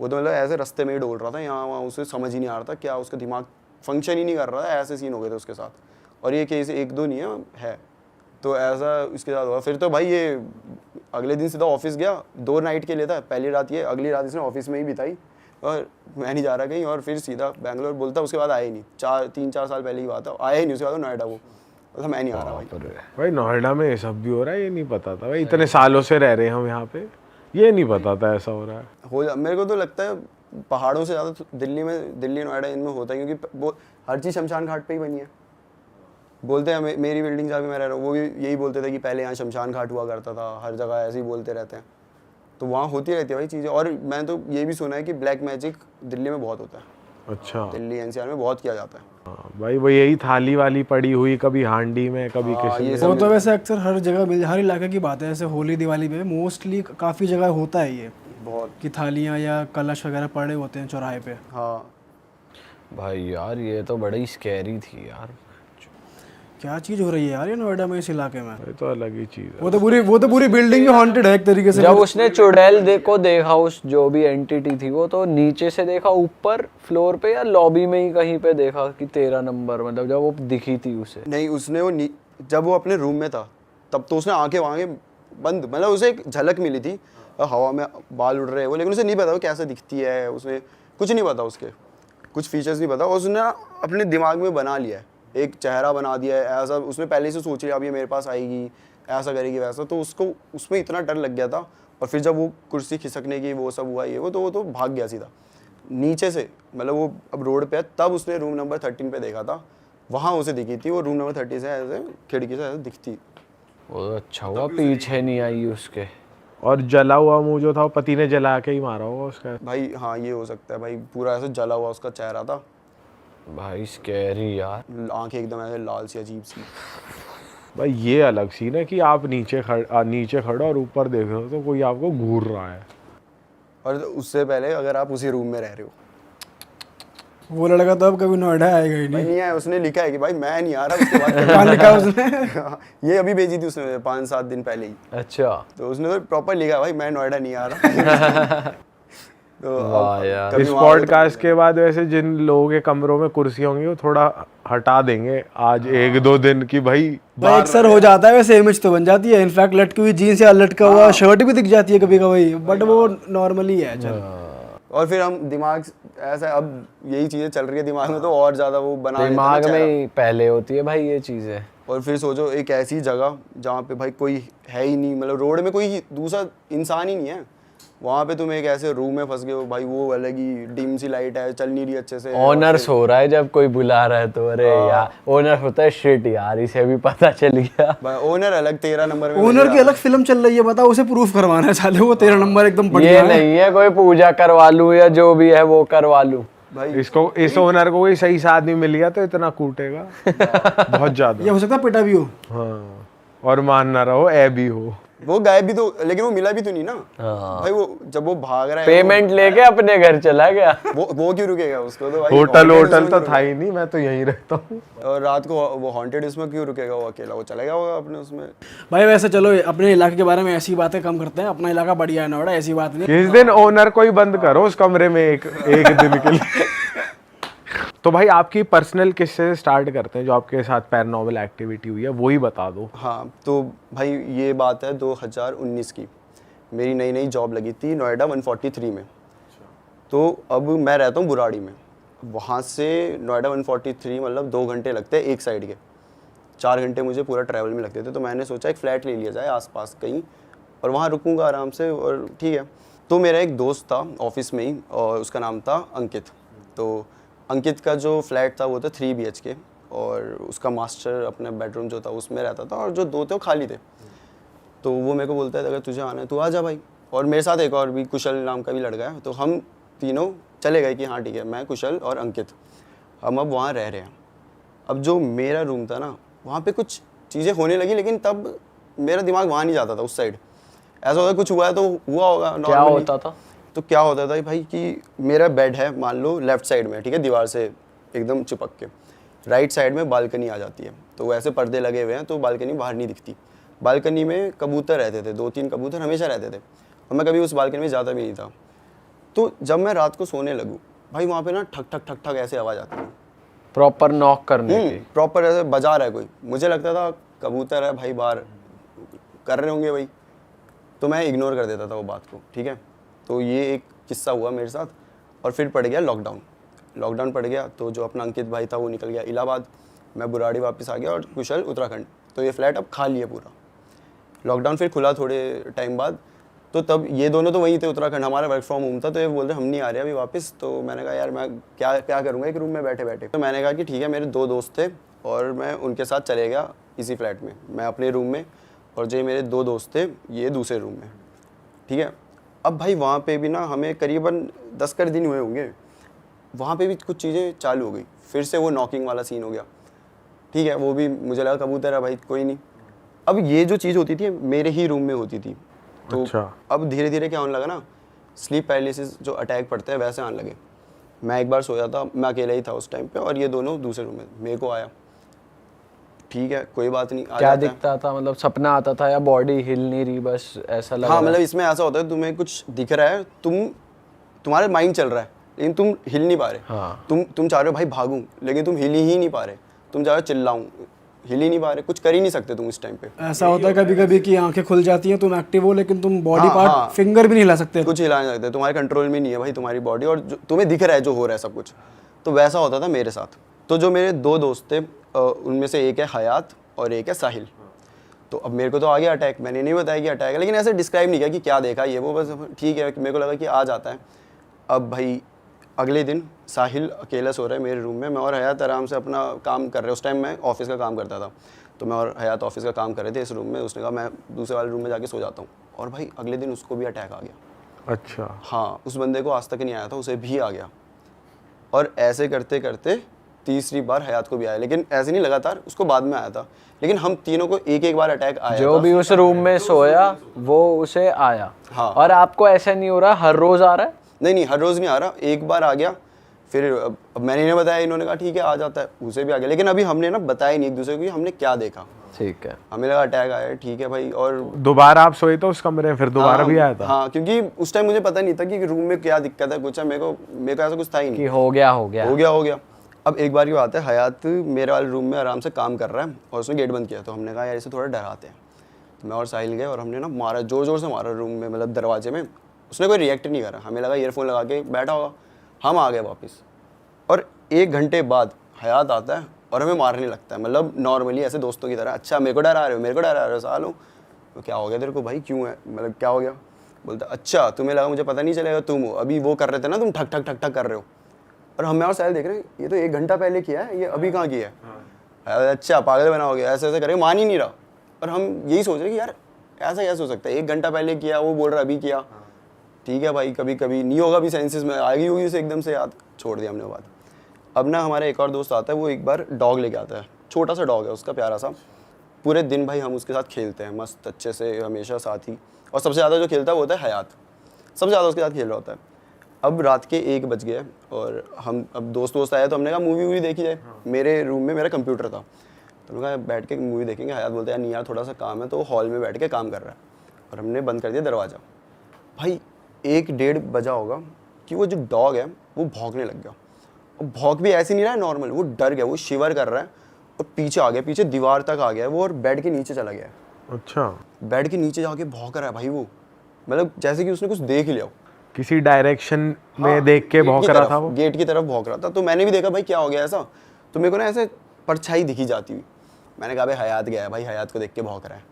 [SPEAKER 5] वो तो मतलब ऐसे रास्ते में ही डोल रहा था यहाँ वहाँ, उसे समझ ही नहीं आ रहा था क्या, उसका दिमाग फंक्शन ही नहीं कर रहा था, ऐसे सीन हो गए थे उसके साथ। और ये केस 1-2 नहीं है तो ऐसा इसके साथ हुआ। फिर तो भाई ये अगले दिन सीधा ऑफिस गया, 2 नाइट के लिए था, पहली रात ये, अगली रात इसने ऑफिस में ही बिताई और मैं नहीं जा रहा कहीं, और फिर सीधा बैंगलोर बोलता। उसके बाद आए नहीं, 3-4 साल पहले की बात है, आया ही नहीं। उसके बाद नोएडा वो बोलता मैं नहीं आ रहा भाई।
[SPEAKER 2] भाई नोएडा में ये सब भी हो रहा है, ये नहीं पता था भाई, इतने सालों से रह रहे हैं हम यहाँ पे, ये नहीं पता था ऐसा हो रहा है।
[SPEAKER 5] मेरे को तो लगता है पहाड़ों से ज़्यादा दिल्ली नोएडा इनमें होता है, क्योंकि वो हर चीज़ शमशान घाट पे ही बनी है। बोलते हैं मेरी बिल्डिंग जहाँ भी मैं रह रहा हूँ वो भी यही बोलते थे कि पहले यहाँ शमशान घाट हुआ करता था, हर जगह ऐसे ही बोलते रहते हैं। तो वहाँ होती रहती है भाई चीज़ें। और मैंने तो ये भी सुना है कि ब्लैक मैजिक दिल्ली में बहुत होता है।
[SPEAKER 2] अच्छा।
[SPEAKER 5] दिल्ली एनसीआर में बहुत किया जाता है।
[SPEAKER 2] हाँ, भाई वो यही थाली वाली पड़ी हुई, कभी हांडी में, कभी किसी में।
[SPEAKER 3] वो तो वैसे अक्सर हर जगह हर इलाके की बात है। जैसे होली दिवाली पे मोस्टली काफ़ी जगह होता है ये
[SPEAKER 5] बहुत
[SPEAKER 3] कि थालियाँ या कलश वगैरह पड़े होते हैं चौराहे पे।
[SPEAKER 5] हाँ
[SPEAKER 4] भाई यार ये तो बड़ी स्कैरी थी यार।
[SPEAKER 3] क्या चीज़ हो रही है यार ये नोएडा में, इस इलाके में।
[SPEAKER 2] ये तो अलग ही चीज है।
[SPEAKER 3] वो तो पूरी बिल्डिंग ही हॉन्टेड है एक तरीके से।
[SPEAKER 4] जब उसने चुड़ैल को देखा, उस जो भी एंटिटी थी वो तो नीचे से देखा, ऊपर फ्लोर पे या लॉबी में ही कहीं पे देखा कि 13 नंबर, मतलब जब वो दिखी थी उसे।
[SPEAKER 5] नहीं, उसने वो जब वो अपने रूम में था तब तो उसने आंखें वांखें बंद, मतलब उसे एक झलक मिली थी और हवा में बाल उड़ रहे वो, लेकिन उसे नहीं पता वो कैसे दिखती है, उसमें कुछ नहीं पता, उसके कुछ फीचर्स नहीं पता। उसने अपने दिमाग में बना लिया है, एक चेहरा बना दिया है ऐसा, उसने पहले से सोच लिया अब ये मेरे पास आएगी, ऐसा करेगी वैसा। तो उसको उसमें इतना डर लग गया था। और फिर जब वो कुर्सी खिसकने की वो सब हुआ ये वो तो भाग गया सीधा नीचे से, मतलब वो अब रोड पे है, तब उसने रूम नंबर 13 पे देखा था, वहाँ उसे दिखी थी वो रूम नंबर 30 से ऐसे खिड़की से ऐसे दिखती।
[SPEAKER 4] वो तो अच्छा हुआ पीछे नहीं आई उसके।
[SPEAKER 2] और जला हुआ मुंह जो था वो पति ने जला के ही मारा होगा उसका।
[SPEAKER 5] भाई हाँ ये हो सकता है भाई, पूरा ऐसे जला हुआ उसका चेहरा था
[SPEAKER 4] भाई स्कैरी यार।
[SPEAKER 5] आंखें एकदम ऐसे लाल सी अजीब सी।
[SPEAKER 2] भाई ये अलग सीन है कि आप नीचे खड़े और ऊपर देख रहे हो तो कोई आपको घूर रहा है।
[SPEAKER 5] और उससे पहले अगर आप उसी रूम में रह रहे हो,
[SPEAKER 3] वो लड़का तो अब कभी नोएडा आएगा ही
[SPEAKER 5] भाई
[SPEAKER 3] नहीं।
[SPEAKER 5] नहीं आया, उसने लिखा है कि भाई मैं नहीं आ रहा। उसके बाद
[SPEAKER 3] कहाँ लिखा उसने?
[SPEAKER 5] ये अभी भेजी थी उसने 5-7 दिन पहले ही,
[SPEAKER 4] अच्छा
[SPEAKER 5] तो उसने तो प्रॉपर लिखा है भाई मैं नोएडा नहीं आ रहा। तो
[SPEAKER 4] वाह यार।
[SPEAKER 5] कभी
[SPEAKER 2] इस
[SPEAKER 5] वहाँ हो तो-
[SPEAKER 2] पॉडकास्ट के बाद वैसे जिन लोगों के कमरों में कुर्सी होंगी वो थोड़ा हटा देंगे आज 1-2 दिन की भाई।
[SPEAKER 3] भाई अक्सर हो जाता है वैसे, इमेज तो बन जाती है। इनफैक्ट लटकी हुई जीन्स या लटका हुआ शर्ट भी दिख जाती है कभी कभी, बट वो नॉर्मली है। चल
[SPEAKER 5] और फिर हम दिमाग ऐसा, अब यही चीजें चल रही है दिमाग में तो और ज्यादा वो बना लेते हैं
[SPEAKER 4] दिमाग
[SPEAKER 5] चेहरा।
[SPEAKER 4] में ही पहले होती है भाई ये चीजें।
[SPEAKER 5] और फिर सोचो एक ऐसी जगह जहाँ पे भाई कोई है ही नहीं, मतलब रोड में कोई दूसरा इंसान ही नहीं है, वहाँ पे तुम एक ऐसे रूम में फंस गए हो भाई, वो अलग ही डिम सी लाइट है, चल नहीं रही अच्छे से।
[SPEAKER 4] ऑनर सो रहा है जब कोई बुला रहा है तो अरे यार ओनर होता है शिट यार, इसे भी पता चल गया।
[SPEAKER 5] ओनर अलग 13 नंबर में
[SPEAKER 3] ओनर की अलग फिल्म चल रही है, बताओ उसे प्रूफ करवाना है साले, वो 13 नंबर एकदम बढ़िया
[SPEAKER 4] ये
[SPEAKER 3] है।
[SPEAKER 4] नहीं है कोई पूजा करवा लूं या जो भी है वो करवा लूं।
[SPEAKER 5] भाई
[SPEAKER 2] इसको इस ओनर को कोई सही से आदमी मिल गया तो इतना कूटेगा बहुत ज्यादा।
[SPEAKER 3] ये हो सकता है पिटा भी हो।
[SPEAKER 2] हाँ, और मान ना रहो ए भी हो।
[SPEAKER 5] वो गायब भी तो, लेकिन वो मिला भी तो नहीं ना भाई। वो जब वो भाग रहा है
[SPEAKER 4] पेमेंट लेके अपने घर चला गया।
[SPEAKER 5] वो क्यों रुकेगा उसको तो भाई
[SPEAKER 2] होटल तो था ही नहीं, मैं तो यहीं रहता हूँ।
[SPEAKER 5] और रात को वो हॉन्टेड उसमें क्यों रुकेगा, वो अकेला वो चला गया होगा अपने उसमें।
[SPEAKER 3] भाई वैसे चलो अपने इलाके के बारे में ऐसी बातें कम करते हैं, अपना इलाका बढ़िया है नोएडा, ऐसी बात नहीं।
[SPEAKER 2] किस दिन ओनर को ही बंद करो उस कमरे में एक दिन के लिए। तो भाई आपकी पर्सनल किससे स्टार्ट करते हैं, जो आपके साथ पैरानॉर्मल एक्टिविटी हुई है वो ही बता दो।
[SPEAKER 5] हाँ तो भाई ये बात है 2019 की, मेरी नई नई जॉब लगी थी नोएडा 143 में। तो अब मैं रहता हूँ बुराड़ी में, वहाँ से नोएडा 143 मतलब 2 घंटे लगते हैं एक साइड के, 4 घंटे मुझे पूरा ट्रैवल में लगते थे। तो मैंने सोचा एक फ्लैट ले लिया जाए आसपास कहीं, और वहाँ रुकूंगा आराम से, और ठीक है। तो मेरा एक दोस्त था ऑफिस में ही, और उसका नाम था अंकित। तो अंकित का जो फ्लैट था वो था 3 BHK, और उसका मास्टर अपना बेडरूम जो था उसमें रहता था, और जो 2 थे वो खाली थे। तो वो मेरे को बोलता है अगर तुझे आना है तो आ जा भाई। और मेरे साथ एक और भी कुशल नाम का भी लड़का है। तो हम तीनों चले गए कि हाँ ठीक है, मैं, कुशल और अंकित, हम अब वहाँ रह रहे हैं। अब जो मेरा रूम था ना, वहाँ पे कुछ चीज़ें होने लगी, लेकिन तब मेरा दिमाग वहाँ नहीं जाता था उस साइड। ऐसा होता कुछ हुआ है तो हुआ होगा
[SPEAKER 4] क्या
[SPEAKER 5] normally।
[SPEAKER 4] होता था?
[SPEAKER 5] तो क्या होता था भाई कि मेरा बेड है मान लो लेफ्ट साइड में, ठीक है, दीवार से एकदम चिपक के। राइट साइड में बालकनी आ जाती है, तो वैसे पर्दे लगे हुए हैं तो बालकनी बाहर नहीं दिखती। बालकनी में कबूतर रहते थे, 2-3 कबूतर हमेशा रहते थे, और मैं कभी उस बालकनी में जाता भी नहीं था। तो जब मैं रात को सोने लगूँ भाई, वहाँ पे ना ठक ठक ठक ठक ऐसे आवाज़ आती है,
[SPEAKER 4] प्रॉपर नॉक करने की।
[SPEAKER 5] प्रॉपर ऐसे बजा रहा है कोई। मुझे लगता था कबूतर है भाई, बाहर कर रहे होंगे भाई, तो मैं इग्नोर कर देता था वो बात को, ठीक है। तो ये एक किस्सा हुआ मेरे साथ। और फिर पड़ गया लॉकडाउन पड़ गया, तो जो अपना अंकित भाई था वो निकल गया इलाहाबाद, मैं बुराड़ी वापस आ गया, और कुशल उत्तराखंड। तो ये फ्लैट अब खाली है पूरा। लॉकडाउन फिर खुला थोड़े टाइम बाद, तो तब ये दोनों तो वहीं थे उत्तराखंड, हमारा वर्क फ्रॉम होम था। तो ये बोल रहे हम नहीं आ रहे अभी वापस। तो मैंने कहा यार मैं क्या करूँगा एक रूम में बैठे बैठे। तो मैंने कहा कि ठीक है, मेरे 2 दोस्त थे और मैं उनके साथ चले गया इसी फ्लैट में, मैं अपने रूम में, और जो मेरे 2 दोस्त थे ये दूसरे रूम में, ठीक है। अब भाई वहाँ पे भी ना हमें करीबन 10 कर दिन हुए होंगे, वहाँ पे भी कुछ चीज़ें चालू हो गई। फिर से वो नॉकिंग वाला सीन हो गया, ठीक है। वो भी मुझे लगा कबूतर है भाई, कोई नहीं। अब ये जो चीज़ होती थी मेरे ही रूम में होती थी। तो
[SPEAKER 2] अच्छा।
[SPEAKER 5] अब धीरे धीरे क्या होने लगा ना, स्लीप पैरालिसिस जो अटैक पड़ते हैं वैसे आने लगे। मैं एक बार सोया था, मैं अकेला ही था उस टाइम पे, और ये दोनों दूसरे रूम में, मेरे को आया, ठीक है कोई बात नहीं, आ
[SPEAKER 4] क्या
[SPEAKER 5] जाता है।
[SPEAKER 4] दिखता था, मतलब सपना आता था या बॉडी हिल नहीं रही, बस ऐसा लग
[SPEAKER 5] हाँ
[SPEAKER 4] रहा
[SPEAKER 5] मतलब इसमें ऐसा होता है, तुम्हें कुछ दिख रहा है, तुम्हारे माइंड चल रहा है, लेकिन तुम हिल नहीं पा रहे।
[SPEAKER 4] हाँ।
[SPEAKER 5] तुम चाह रहे हो भाई भागूं, लेकिन तुम हिल ही नहीं पा रहे। तुम चाह रहे हो चिल्लाऊं, हिल ही नहीं पा रहे, कुछ कर ही नहीं सकते तुम इस टाइम पे।
[SPEAKER 3] ऐसा होता है कभी कभी कि आंखें खुल जाती हैं, तुम एक्टिव हो, लेकिन तुम बॉडी
[SPEAKER 5] हाँ,
[SPEAKER 3] पार्ट
[SPEAKER 5] हाँ।
[SPEAKER 3] फिंगर भी नहीं हिला सकते।
[SPEAKER 5] कुछ हिला नहीं सकते, तुम्हारे कंट्रोल में नहीं है भाई तुम्हारी बॉडी, और तुम्हें दिख रहा है जो हो रहा है सब कुछ। तो वैसा होता था मेरे साथ। तो जो मेरे 2 दोस्त थे, उनमें से एक है हयात और एक है साहिल। तो अब मेरे को तो आ गया अटैक, मैंने नहीं बताया कि अटैक है, लेकिन ऐसे डिस्क्राइब नहीं किया कि क्या देखा ये वो, बस ठीक है मेरे को लगा कि आ जाता है। अब भाई अगले दिन साहिल अकेला सो रहा है मेरे रूम में, मैं और हयात आराम से अपना काम कर रहे हैं। उस टाइम मैं ऑफिस का काम करता था, तो मैं और हयात ऑफिस का काम कर रहे थे इस रूम में। उसने कहा मैं दूसरे वाले रूम में जाके सो जाता हूँ, और भाई अगले दिन उसको भी अटैक आ गया।
[SPEAKER 2] अच्छा।
[SPEAKER 5] हाँ, उस बंदे को आज तक नहीं आया था, उसे भी आ गया। और ऐसे करते करते तीसरी बार हयात को भी आया, लेकिन ऐसे नहीं लगातार, उसको बाद में आया था। लेकिन हम तीनों को एक एक बार अटैक आया
[SPEAKER 4] जो
[SPEAKER 5] था।
[SPEAKER 4] भी उस रूम में सोया वो उसे आया।
[SPEAKER 5] हाँ।
[SPEAKER 4] और आपको ऐसा नहीं हो रहा हर रोज आ रहा है?
[SPEAKER 5] नहीं हर रोज़ नहीं आ रहा, एक बार आ गया। फिर अब मैंने इन्हें बताया, इन्होंने कहा ठीक है आ जाता है, उसे भी आ गया। लेकिन अभी हमने ना बताया नहीं एक दूसरे को कि हमने क्या देखा।
[SPEAKER 4] ठीक है।
[SPEAKER 5] हमें लगा अटैक आया है, ठीक है भाई। और
[SPEAKER 2] दोबारा आप सोए तो उस कमरे में, फिर दोबारा भी आया था?
[SPEAKER 5] हाँ, क्योंकि उस टाइम मुझे पता नहीं था कि रूम में क्या दिक्कत है, कुछ है। मेरे को ऐसा कुछ था ही नहीं
[SPEAKER 4] कि हो गया।
[SPEAKER 5] अब एक बार की बात है, हयात मेरे वाले रूम में आराम से काम कर रहा है, और उसने गेट बंद किया। तो हमने कहा यार इसे थोड़ा डराते हैं। तो मैं और साहिल गए, और हमने ना मारा, जोर से मारा रूम में, मतलब दरवाजे में। उसने कोई रिएक्ट नहीं करा, हमें लगा ईयरफोन लगा के बैठा होगा। हम आ गए वापस, और 1 घंटे बाद हयात आता है और हमें मारने लगता है, मतलब नॉर्मली ऐसे दोस्तों की तरह। अच्छा मेरे को डरा रहे हो सालो, तो क्या हो गया तेरे को भाई, क्यों है, मतलब क्या हो गया? बोलता अच्छा तुम्हें लगा मुझे पता नहीं चलेगा, तुम हो अभी वो कर रहे थे ना, तुम ठक ठक ठक ठक कर रहे हो। और हम और साहिल देख रहे हैं, ये तो 1 घंटा पहले किया है, ये अभी कहाँ किया है? अच्छा पागल बना हो गया, ऐसे ऐसे करे, मान ही नहीं रहा। और हम यही सोच रहे कि यार ऐसा कैसे हो सकता है, 1 घंटा पहले किया, वो बोल रहा अभी किया। ठीक है भाई, कभी कभी नहीं होगा भी, सेंसेस में आ गई होगी उसे, एकदम से याद, छोड़ दिया हमने वो बात। अब ना हमारा एक और दोस्त आता है, वो एक बार डॉग लेके आता है, छोटा सा डॉग है उसका, प्यारा सा। पूरे दिन भाई हम उसके साथ खेलते हैं मस्त अच्छे से, हमेशा साथ ही। और सबसे ज़्यादा जो खेलता है वो होता है हयात, सबसे ज़्यादा उसके साथ खेल रहा होता है। अब रात के 1 बज गए और हम अब दोस्त आए तो हमने कहा मूवी वूवी देखी जाए। मेरे रूम में मेरा कंप्यूटर था, तो हमने कहा बैठ के मूवी देखेंगे। हयात बोलते हैं नहीं यार थोड़ा सा काम है, तो हॉल में बैठ के काम कर रहा है। और हमने बंद कर दिया दरवाज़ा। भाई 1-1:30 बजा होगा कि वो जो डॉग है वो भौंकने लग गया। और भौंक भी ऐसी नहीं रहा है नॉर्मल, वो डर गया, वो शिवर कर रहा है और पीछे आ गया, पीछे दीवार तक आ गया वो और बेड के नीचे चला गया।
[SPEAKER 2] अच्छा,
[SPEAKER 5] बेड के नीचे जाके भौंक रहा है भाई वो, मतलब जैसे कि उसने कुछ देख लिया हो।
[SPEAKER 2] किसी डायरेक्शन में देख के भौंक रहा था वो,
[SPEAKER 5] गेट की तरफ भौंक रहा था। तो मैंने भी देखा भाई क्या हो गया ऐसा, तो मेरे को ना ऐसे परछाई दिखी जाती हुई। मैंने कहा भाई हयात गया है, भाई हयात को देख के भौंक रहा है,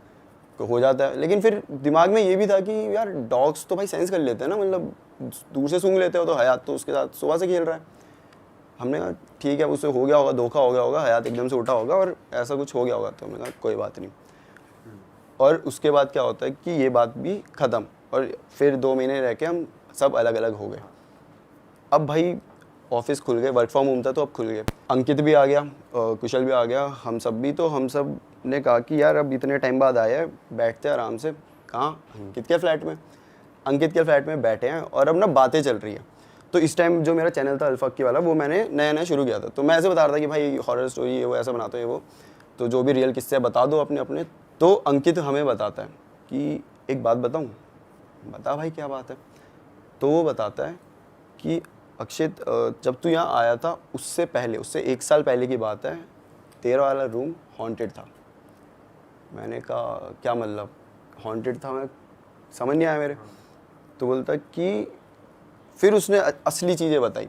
[SPEAKER 5] तो हो जाता है। लेकिन फिर दिमाग में ये भी था कि यार डॉग्स तो भाई सेंस कर लेते हैं ना, मतलब दूर से सूंघ लेते हो, तो हयात तो उसके साथ सुबह से खेल रहा है। हमने कहा ठीक है उससे हो गया होगा, धोखा हो गया होगा, हयात एकदम से उठा होगा और ऐसा कुछ हो गया होगा। तो हमने कहा कोई बात नहीं। और उसके बाद क्या होता है कि ये बात भी ख़त्म, और फिर 2 महीने रह के हम सब अलग अलग हो गए। अब भाई ऑफिस खुल गए, वर्क फ्रॉम होम था तो अब खुल गए। अंकित भी आ गया, कुशल भी आ गया, हम सब भी। तो हम सब ने कहा कि यार अब इतने टाइम बाद आया है, बैठते हैं आराम से। कहाँ? अंकित के फ्लैट में। अंकित के फ्लैट में बैठे हैं और अब ना बातें चल रही हैं। तो इस टाइम जो मेरा चैनल था अल्फक्की वाला, वो मैंने नया शुरू किया था। तो मैं ऐसे बता रहा था कि भाई हॉरर स्टोरी ये वो ऐसा बनाते हैं वो, तो जो भी रियल किस्से बता दो अपने अपने। तो अंकित हमें बताता है कि एक बात बताऊँ। बता भाई क्या बात है। तो वो बताता है कि अक्षित जब तू यहाँ आया था उससे पहले, उससे 1 साल पहले की बात है, तेरा वाला रूम हॉन्टेड था। मैंने कहा क्या मतलब हॉन्टेड था, मैं समझ नहीं आया मेरे। तो बोलता कि फिर उसने असली चीज़ें बताई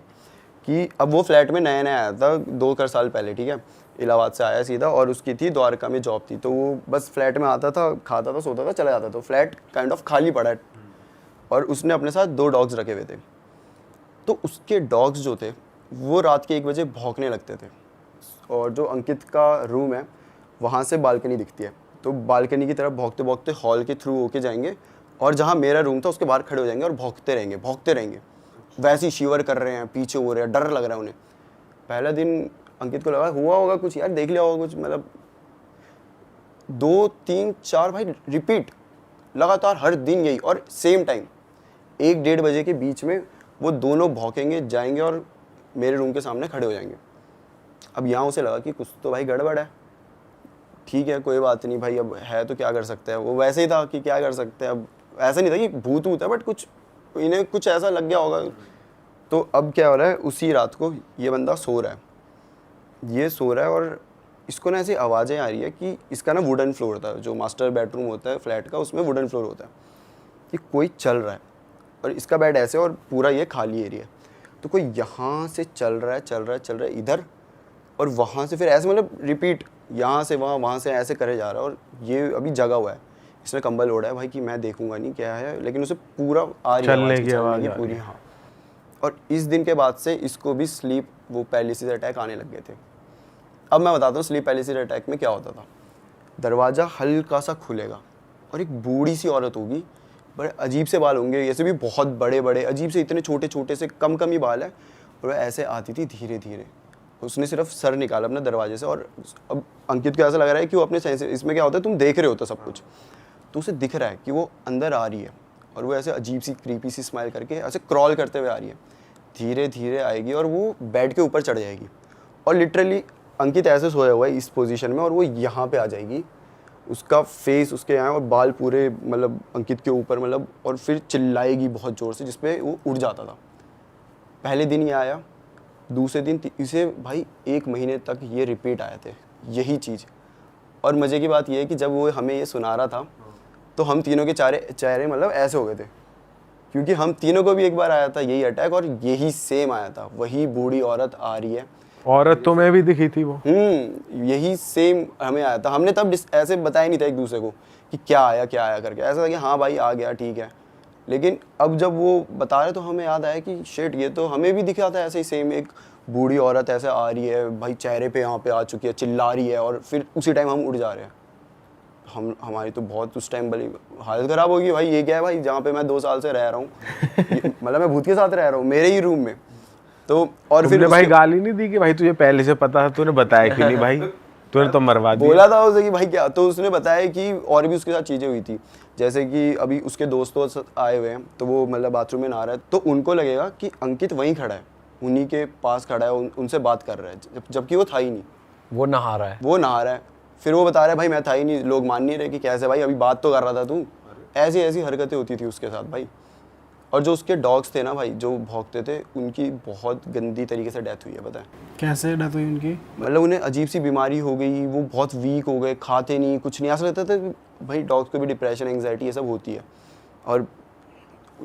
[SPEAKER 5] कि अब वो फ्लैट में नया आया था 2 साल पहले, ठीक है, इलाहाबाद से आया सीधा, और उसकी थी द्वारका में जॉब थी। तो वो बस फ्लैट में आता था, खाता था, सोता था, चला जाता था। तो फ्लैट काइंड ऑफ खाली पड़ा है और उसने अपने साथ 2 डॉग्स रखे हुए थे। तो उसके डॉग्स जो थे वो रात के 1 बजे भौंकने लगते थे। और जो अंकित का रूम है वहाँ से बालकनी दिखती है, तो बालकनी की तरफ भौंकते भौंकते हॉल के थ्रू होके जाएंगे और जहाँ मेरा रूम था उसके बाहर खड़े हो जाएंगे और भौंकते रहेंगे। वैसे ही शिवर कर रहे हैं, पीछे हो रहे हैं, डर लग रहा है उन्हें। पहला दिन अंकित को लगा हुआ होगा कुछ यार, देख लिया होगा कुछ, मतलब 2, 3, 4 भाई रिपीट लगातार हर दिन यही, और सेम टाइम 1-1:30 बजे के बीच में वो दोनों भौंकेंगे, जाएंगे और मेरे रूम के सामने खड़े हो जाएंगे। अब यहाँ उसे लगा कि कुछ तो भाई गड़बड़ है। ठीक है कोई बात नहीं भाई, अब है तो क्या कर सकते हैं। वो वैसे ही था कि क्या कर सकते हैं, अब ऐसा नहीं था कि भूत है, बट कुछ इन्हें कुछ ऐसा लग गया होगा। तो अब क्या हो रहा है, उसी रात को ये बंदा सो रहा है और इसको ना ऐसी आवाज़ें आ रही है कि इसका ना वुडन फ्लोर था, जो मास्टर बेडरूम होता है फ्लैट का, उसमें वुडन फ्लोर होता है, कि कोई चल रहा है और इसका बेड ऐसे और पूरा ये खाली एरिया है। तो कोई यहाँ से चल रहा है इधर, और वहाँ से फिर ऐसे मतलब रिपीट, यहाँ से वहाँ से ऐसे करे जा रहा है। और ये अभी जगा हुआ है, इसने कंबल ओढ़ा है भाई कि मैं देखूंगा नहीं क्या है, लेकिन उसे पूरा आ रही है
[SPEAKER 2] चलने की आवाज़
[SPEAKER 5] पूरी। हाँ, और इस दिन के बाद से इसको भी स्लीप वो पैरालिसिस अटैक आने लग गए थे। अब मैं बताता हूँ स्लीप पैरालिसिस अटैक में क्या होता था। दरवाज़ा हल्का सा खुलेगा और एक बूढ़ी सी औरत होगी, बड़े अजीब से बाल होंगे, ऐसे भी बहुत बड़े बड़े अजीब से, इतने छोटे छोटे से कम ही बाल है, और ऐसे आती थी धीरे धीरे। उसने सिर्फ सर निकाला अपने दरवाजे से, और अब अंकित को ऐसा लग रहा है कि वो अपने सेंस, इसमें क्या होता है तुम देख रहे होते सब कुछ, तो उसे दिख रहा है कि वो अंदर आ रही है और वो ऐसे अजीब सी क्रीपी सी स्माइल करके ऐसे क्रॉल करते हुए आ रही है। धीरे धीरे आएगी और वो बेड के ऊपर चढ़ जाएगी, और लिटरली अंकित ऐसे सोया हुआ है इस पोजीशन में, और वो यहाँ पे आ जाएगी, उसका फेस उसके यहाँ और बाल पूरे मतलब अंकित के ऊपर, मतलब, और फिर चिल्लाएगी बहुत ज़ोर से, जिसपे वो उड़ जाता था। पहले दिन ये आया, दूसरे दिन इसे भाई 1 महीने तक ये रिपीट आए थे यही चीज़। और मज़े की बात ये है कि जब वो हमें ये सुना रहा था तो हम तीनों के चेहरे मतलब ऐसे हो गए थे, क्योंकि हम तीनों को भी एक बार आया था यही अटैक, और यही सेम आया था, वही बूढ़ी औरत आ रही है।
[SPEAKER 2] औरत तो मैं भी दिखी थी वो,
[SPEAKER 5] यही सेम हमें आया था। हमने तब ऐसे बताया नहीं था एक दूसरे को कि क्या आया करके, ऐसा था कि हाँ भाई आ गया ठीक है। लेकिन अब जब वो बता रहे तो हमें याद आया कि शिट, ये तो हमें भी दिखा था ऐसे ही सेम, एक बूढ़ी औरत ऐसे आ रही है भाई, चेहरे पे यहाँ पे आ चुकी है, चिल्ला रही है, और फिर उसी टाइम हम उड़ जा रहे हैं। हमारी तो बहुत उस टाइम बड़ी हालत ख़राब होगी भाई, ये क्या है भाई, जहाँ पे मैं 2 साल से रह रहा हूँ, मतलब मैं भूत के साथ रह रहा हूँ मेरे ही रूम में। तो और फिर
[SPEAKER 2] भाई गाली नहीं दी कि भाई तुझे पहले से पता था, तूने बताया क्यों नहीं भाई? तुरंत तो मरवा दिया।
[SPEAKER 5] बोला था उसे कि भाई क्या, तो उसने बताया कि और भी उसके साथ चीज़ें हुई थी, जैसे कि अभी उसके दोस्तों आए हुए हैं, तो वो मतलब बाथरूम में नहा रहा है, तो उनको लगेगा कि अंकित वहीं खड़ा है, उन्हीं के पास खड़ा है, उनसे बात कर रहा है, जबकि वो था ही नहीं।
[SPEAKER 4] वो नहा रहा है।
[SPEAKER 5] वो नहा रहा है, फिर वो बता रहा है भाई मैं था ही नहीं, लोग मान नहीं रहे कि कैसे भाई, अभी बात तो कर रहा था तू। ऐसी ऐसी हरकतें होती थी उसके साथ भाई। और जो उसके डॉग्स थे ना भाई, जो भौंकते थे, उनकी बहुत गंदी तरीके से डेथ हुई है, पता है?
[SPEAKER 3] कैसे डेथ हुई उनकी?
[SPEAKER 5] मतलब उन्हें अजीब सी बीमारी हो गई, वो बहुत वीक हो गए, खाते नहीं, कुछ नहीं। ऐसा लगता था भाई डॉग्स को भी डिप्रेशन, एंग्जाइटी ये सब होती है। और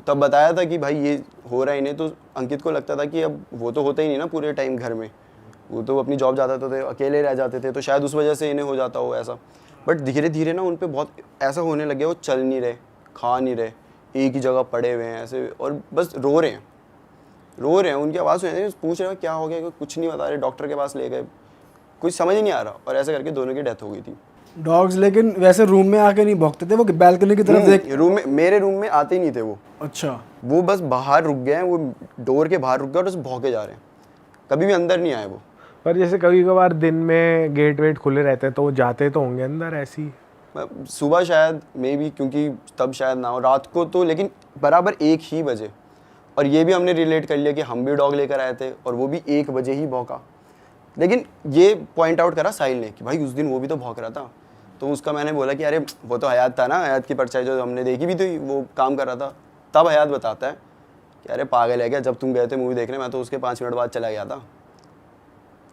[SPEAKER 5] तब बताया था कि भाई ये हो रहा है इन्हें, तो अंकित को लगता था कि अब वो तो होता ही नहीं ना पूरे टाइम घर में, वो तो अपनी जॉब जाता थे, अकेले रह जाते थे, तो शायद उस वजह से इन्हें हो जाता हो ऐसा। बट धीरे धीरे ना उन पर बहुत ऐसा होने लग गया, वो चल नहीं रहे, खा नहीं रहे, एक ही जगह पड़े हुए हैं ऐसे, और बस रो रहे हैं। उनकी आवाज़ सुन रही है, पूछ रहे हो क्या हो गया, कुछ नहीं बता रहे, डॉक्टर के पास ले गए, कुछ समझ ही नहीं आ रहा, और ऐसे करके दोनों की डेथ हो गई थी।
[SPEAKER 3] डॉग्स लेकिन वैसे रूम में आके नहीं भौंकते थे, वो बैल्कनी की तरफ देख?
[SPEAKER 5] रूम में, मेरे रूम में आते ही नहीं थे वो।
[SPEAKER 3] अच्छा।
[SPEAKER 5] वो बस बाहर रुक गए हैं, वो डोर के बाहर रुक गए और बस भौंके जा रहे हैं, कभी भी अंदर नहीं आए वो।
[SPEAKER 2] पर जैसे कभी कभार दिन में गेट वेट खुले रहते हैं तो वो जाते तो होंगे अंदर ऐसी?
[SPEAKER 5] सुबह शायद मे बी, क्योंकि तब शायद ना हो, रात को तो लेकिन बराबर 1 ही बजे। और ये भी हमने रिलेट कर लिया कि हम भी डॉग लेकर आए थे और वो भी 1 बजे ही भौंका। लेकिन ये पॉइंट आउट करा साहिल ने कि भाई उस दिन वो भी तो भौंक रहा था। तो उसका मैंने बोला कि अरे वो तो हयात था ना, हयात की परछाई जो हमने देखी भी थी, वो काम कर रहा था। तब हयात बताता है कि अरे पागल है क्या, जब तुम गए थे मूवी देखने, मैं तो उसके 5 मिनट बाद चला गया था।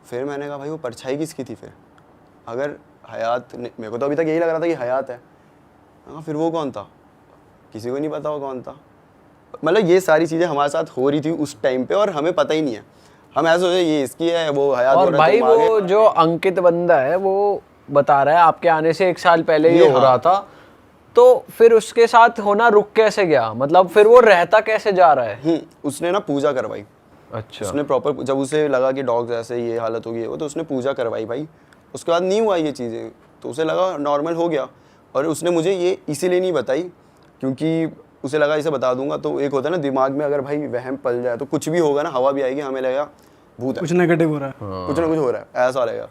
[SPEAKER 5] फिर मैंने कहा भाई वो परछाई किसकी थी फिर? अगर हयात, मेरे को तो अभी तक यही लग रहा था कि हयात है। हाँ, फिर वो कौन था? किसी को नहीं पता वो कौन था। मतलब ये सारी चीज़ें हमारे साथ हो रही थी उस टाइम पे और हमें पता ही नहीं है। हम ऐसे सोचे ये इसकी है, वो हयात।
[SPEAKER 4] और भाई वो जो अंकित बंदा है वो बता रहा है आपके आने से 1 साल पहले ये हो रहा था, तो फिर उसके साथ होना रुक कैसे गया? मतलब फिर वो रहता कैसे जा रहा है?
[SPEAKER 5] उसने ना पूजा करवाई।
[SPEAKER 4] अच्छा।
[SPEAKER 5] उसने प्रॉपर, जब उसे लगा कि डॉग्स ऐसे ये हालत होगी वो, तो उसने पूजा करवाई भाई। उसके बाद नहीं हुआ ये चीज़ें, तो उसे लगा नॉर्मल हो गया। और उसने मुझे ये इसीलिए नहीं बताई क्योंकि उसे लगा इसे बता दूंगा तो एक होता है ना दिमाग में, अगर भाई वहम पल जाए तो कुछ भी होगा ना, हवा भी आएगी, हमें लगेगा भूत है,
[SPEAKER 3] कुछ नेगेटिव हो रहा है,
[SPEAKER 5] कुछ ना कुछ हो रहा है, ऐसा रहेगा।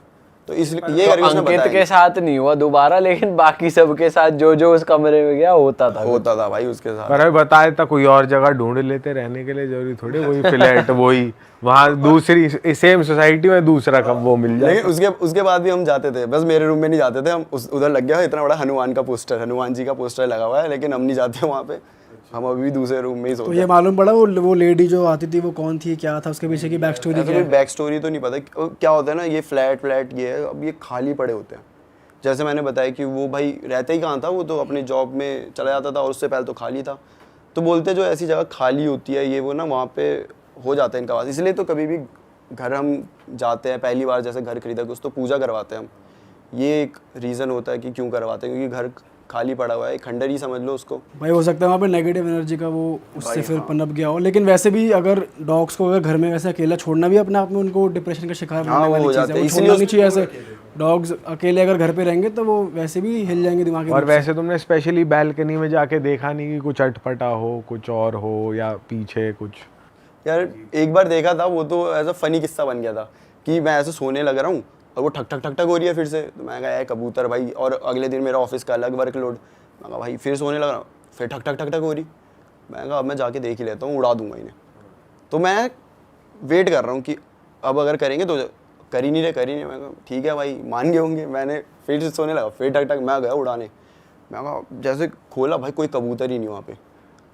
[SPEAKER 5] तो इसलिए ये करके उसने
[SPEAKER 4] अंकित
[SPEAKER 5] बताया।
[SPEAKER 4] के साथ नहीं हुआ दोबारा, लेकिन बाकी सबके साथ जो जो उस कमरे में गया होता था
[SPEAKER 5] भाई उसके साथ।
[SPEAKER 2] पर अभी बताया था कोई और जगह ढूंढ लेते रहने के लिए, जरूरी थोड़ी वही फ्लैट वही वहाँ दूसरी सेम सोसाइटी में दूसरा कब वो मिल जाए।
[SPEAKER 5] लेकिन उसके बाद भी हम जाते थे, बस मेरे रूम में नहीं जाते थे हम। उधर लग गया इतना बड़ा हनुमान का पोस्टर, हनुमान जी का पोस्टर लगा हुआ है, लेकिन हम नहीं जाते वहाँ पे, हम अभी भी दूसरे रूम में ही सोते
[SPEAKER 3] तो ये मालूम पड़ा वो लेडी जो आती थी वो कौन थी, क्या था उसके पीछे की बैक स्टोरी?
[SPEAKER 5] कोई बैक स्टोरी तो नहीं पता। क्या होता है ना, ये फ्लैट ये है, अब ये खाली पड़े होते हैं। जैसे मैंने बताया कि वो भाई रहते ही कहाँ था, वो तो अपनी जॉब में चला जाता था और उससे पहले तो खाली था। तो बोलते जो ऐसी जगह खाली होती है ये वो ना, वहाँ पे हो जाता है इनका वास। इसलिए तो कभी भी घर हम जाते हैं, पहली बार जैसे घर खरीदा कुछ, तो पूजा करवाते हैं हम। ये एक रीज़न होता है कि क्यों करवाते हैं, क्योंकि घर खाली पड़ा हुआ है, खंडर ही समझ लो उसको।
[SPEAKER 3] भाई हो सकता है वहाँ पे नेगेटिव एनर्जी का वो उससे फिर पनप गया हो। लेकिन वैसे भी अगर डॉग्स को अगर घर में वैसे अकेला छोड़ना भी अपने आप में उनको डिप्रेशन का शिकार बनाने वाली चीज़ है, वो छोड़ना नहीं चाहिए ऐसे। डॉग्स अकेले अगर घर पे रहेंगे तो वो वैसे भी हिल जाएंगे दिमाग।
[SPEAKER 2] और वैसे तुमने स्पेशली बैल्कनी में जाके देखा नहीं कि कुछ अटपटा हो, कुछ और हो, या पीछे कुछ?
[SPEAKER 5] यार एक बार देखा था, वो तो ऐसा फनी किस्सा बन गया था कि मैं ऐसे सोने लग रहा हूँ और वो ठक ठक ठक ठक हो रही है फिर से। तो मैं कहा यार कबूतर भाई, और अगले दिन मेरा ऑफिस का अलग वर्कलोड। मैं कहा भाई फिर सोने लग रहा हूँ, फिर ठक ठक ठक ठक हो रही। मैं कहा अब मैं जाके देख ही लेता हूँ, उड़ा दूंगा इन्हें। तो मैं वेट कर रहा हूँ कि अब अगर करेंगे तो कर ही नहीं रहे। मैं कहा ठीक है भाई, मान गए होंगे। मैंने फिर से सोने लगा, फिर ठक ठक, मैं गया उड़ाने। मैं कहा जैसे खोला भाई, कोई कबूतर ही नहीं वहाँ पे।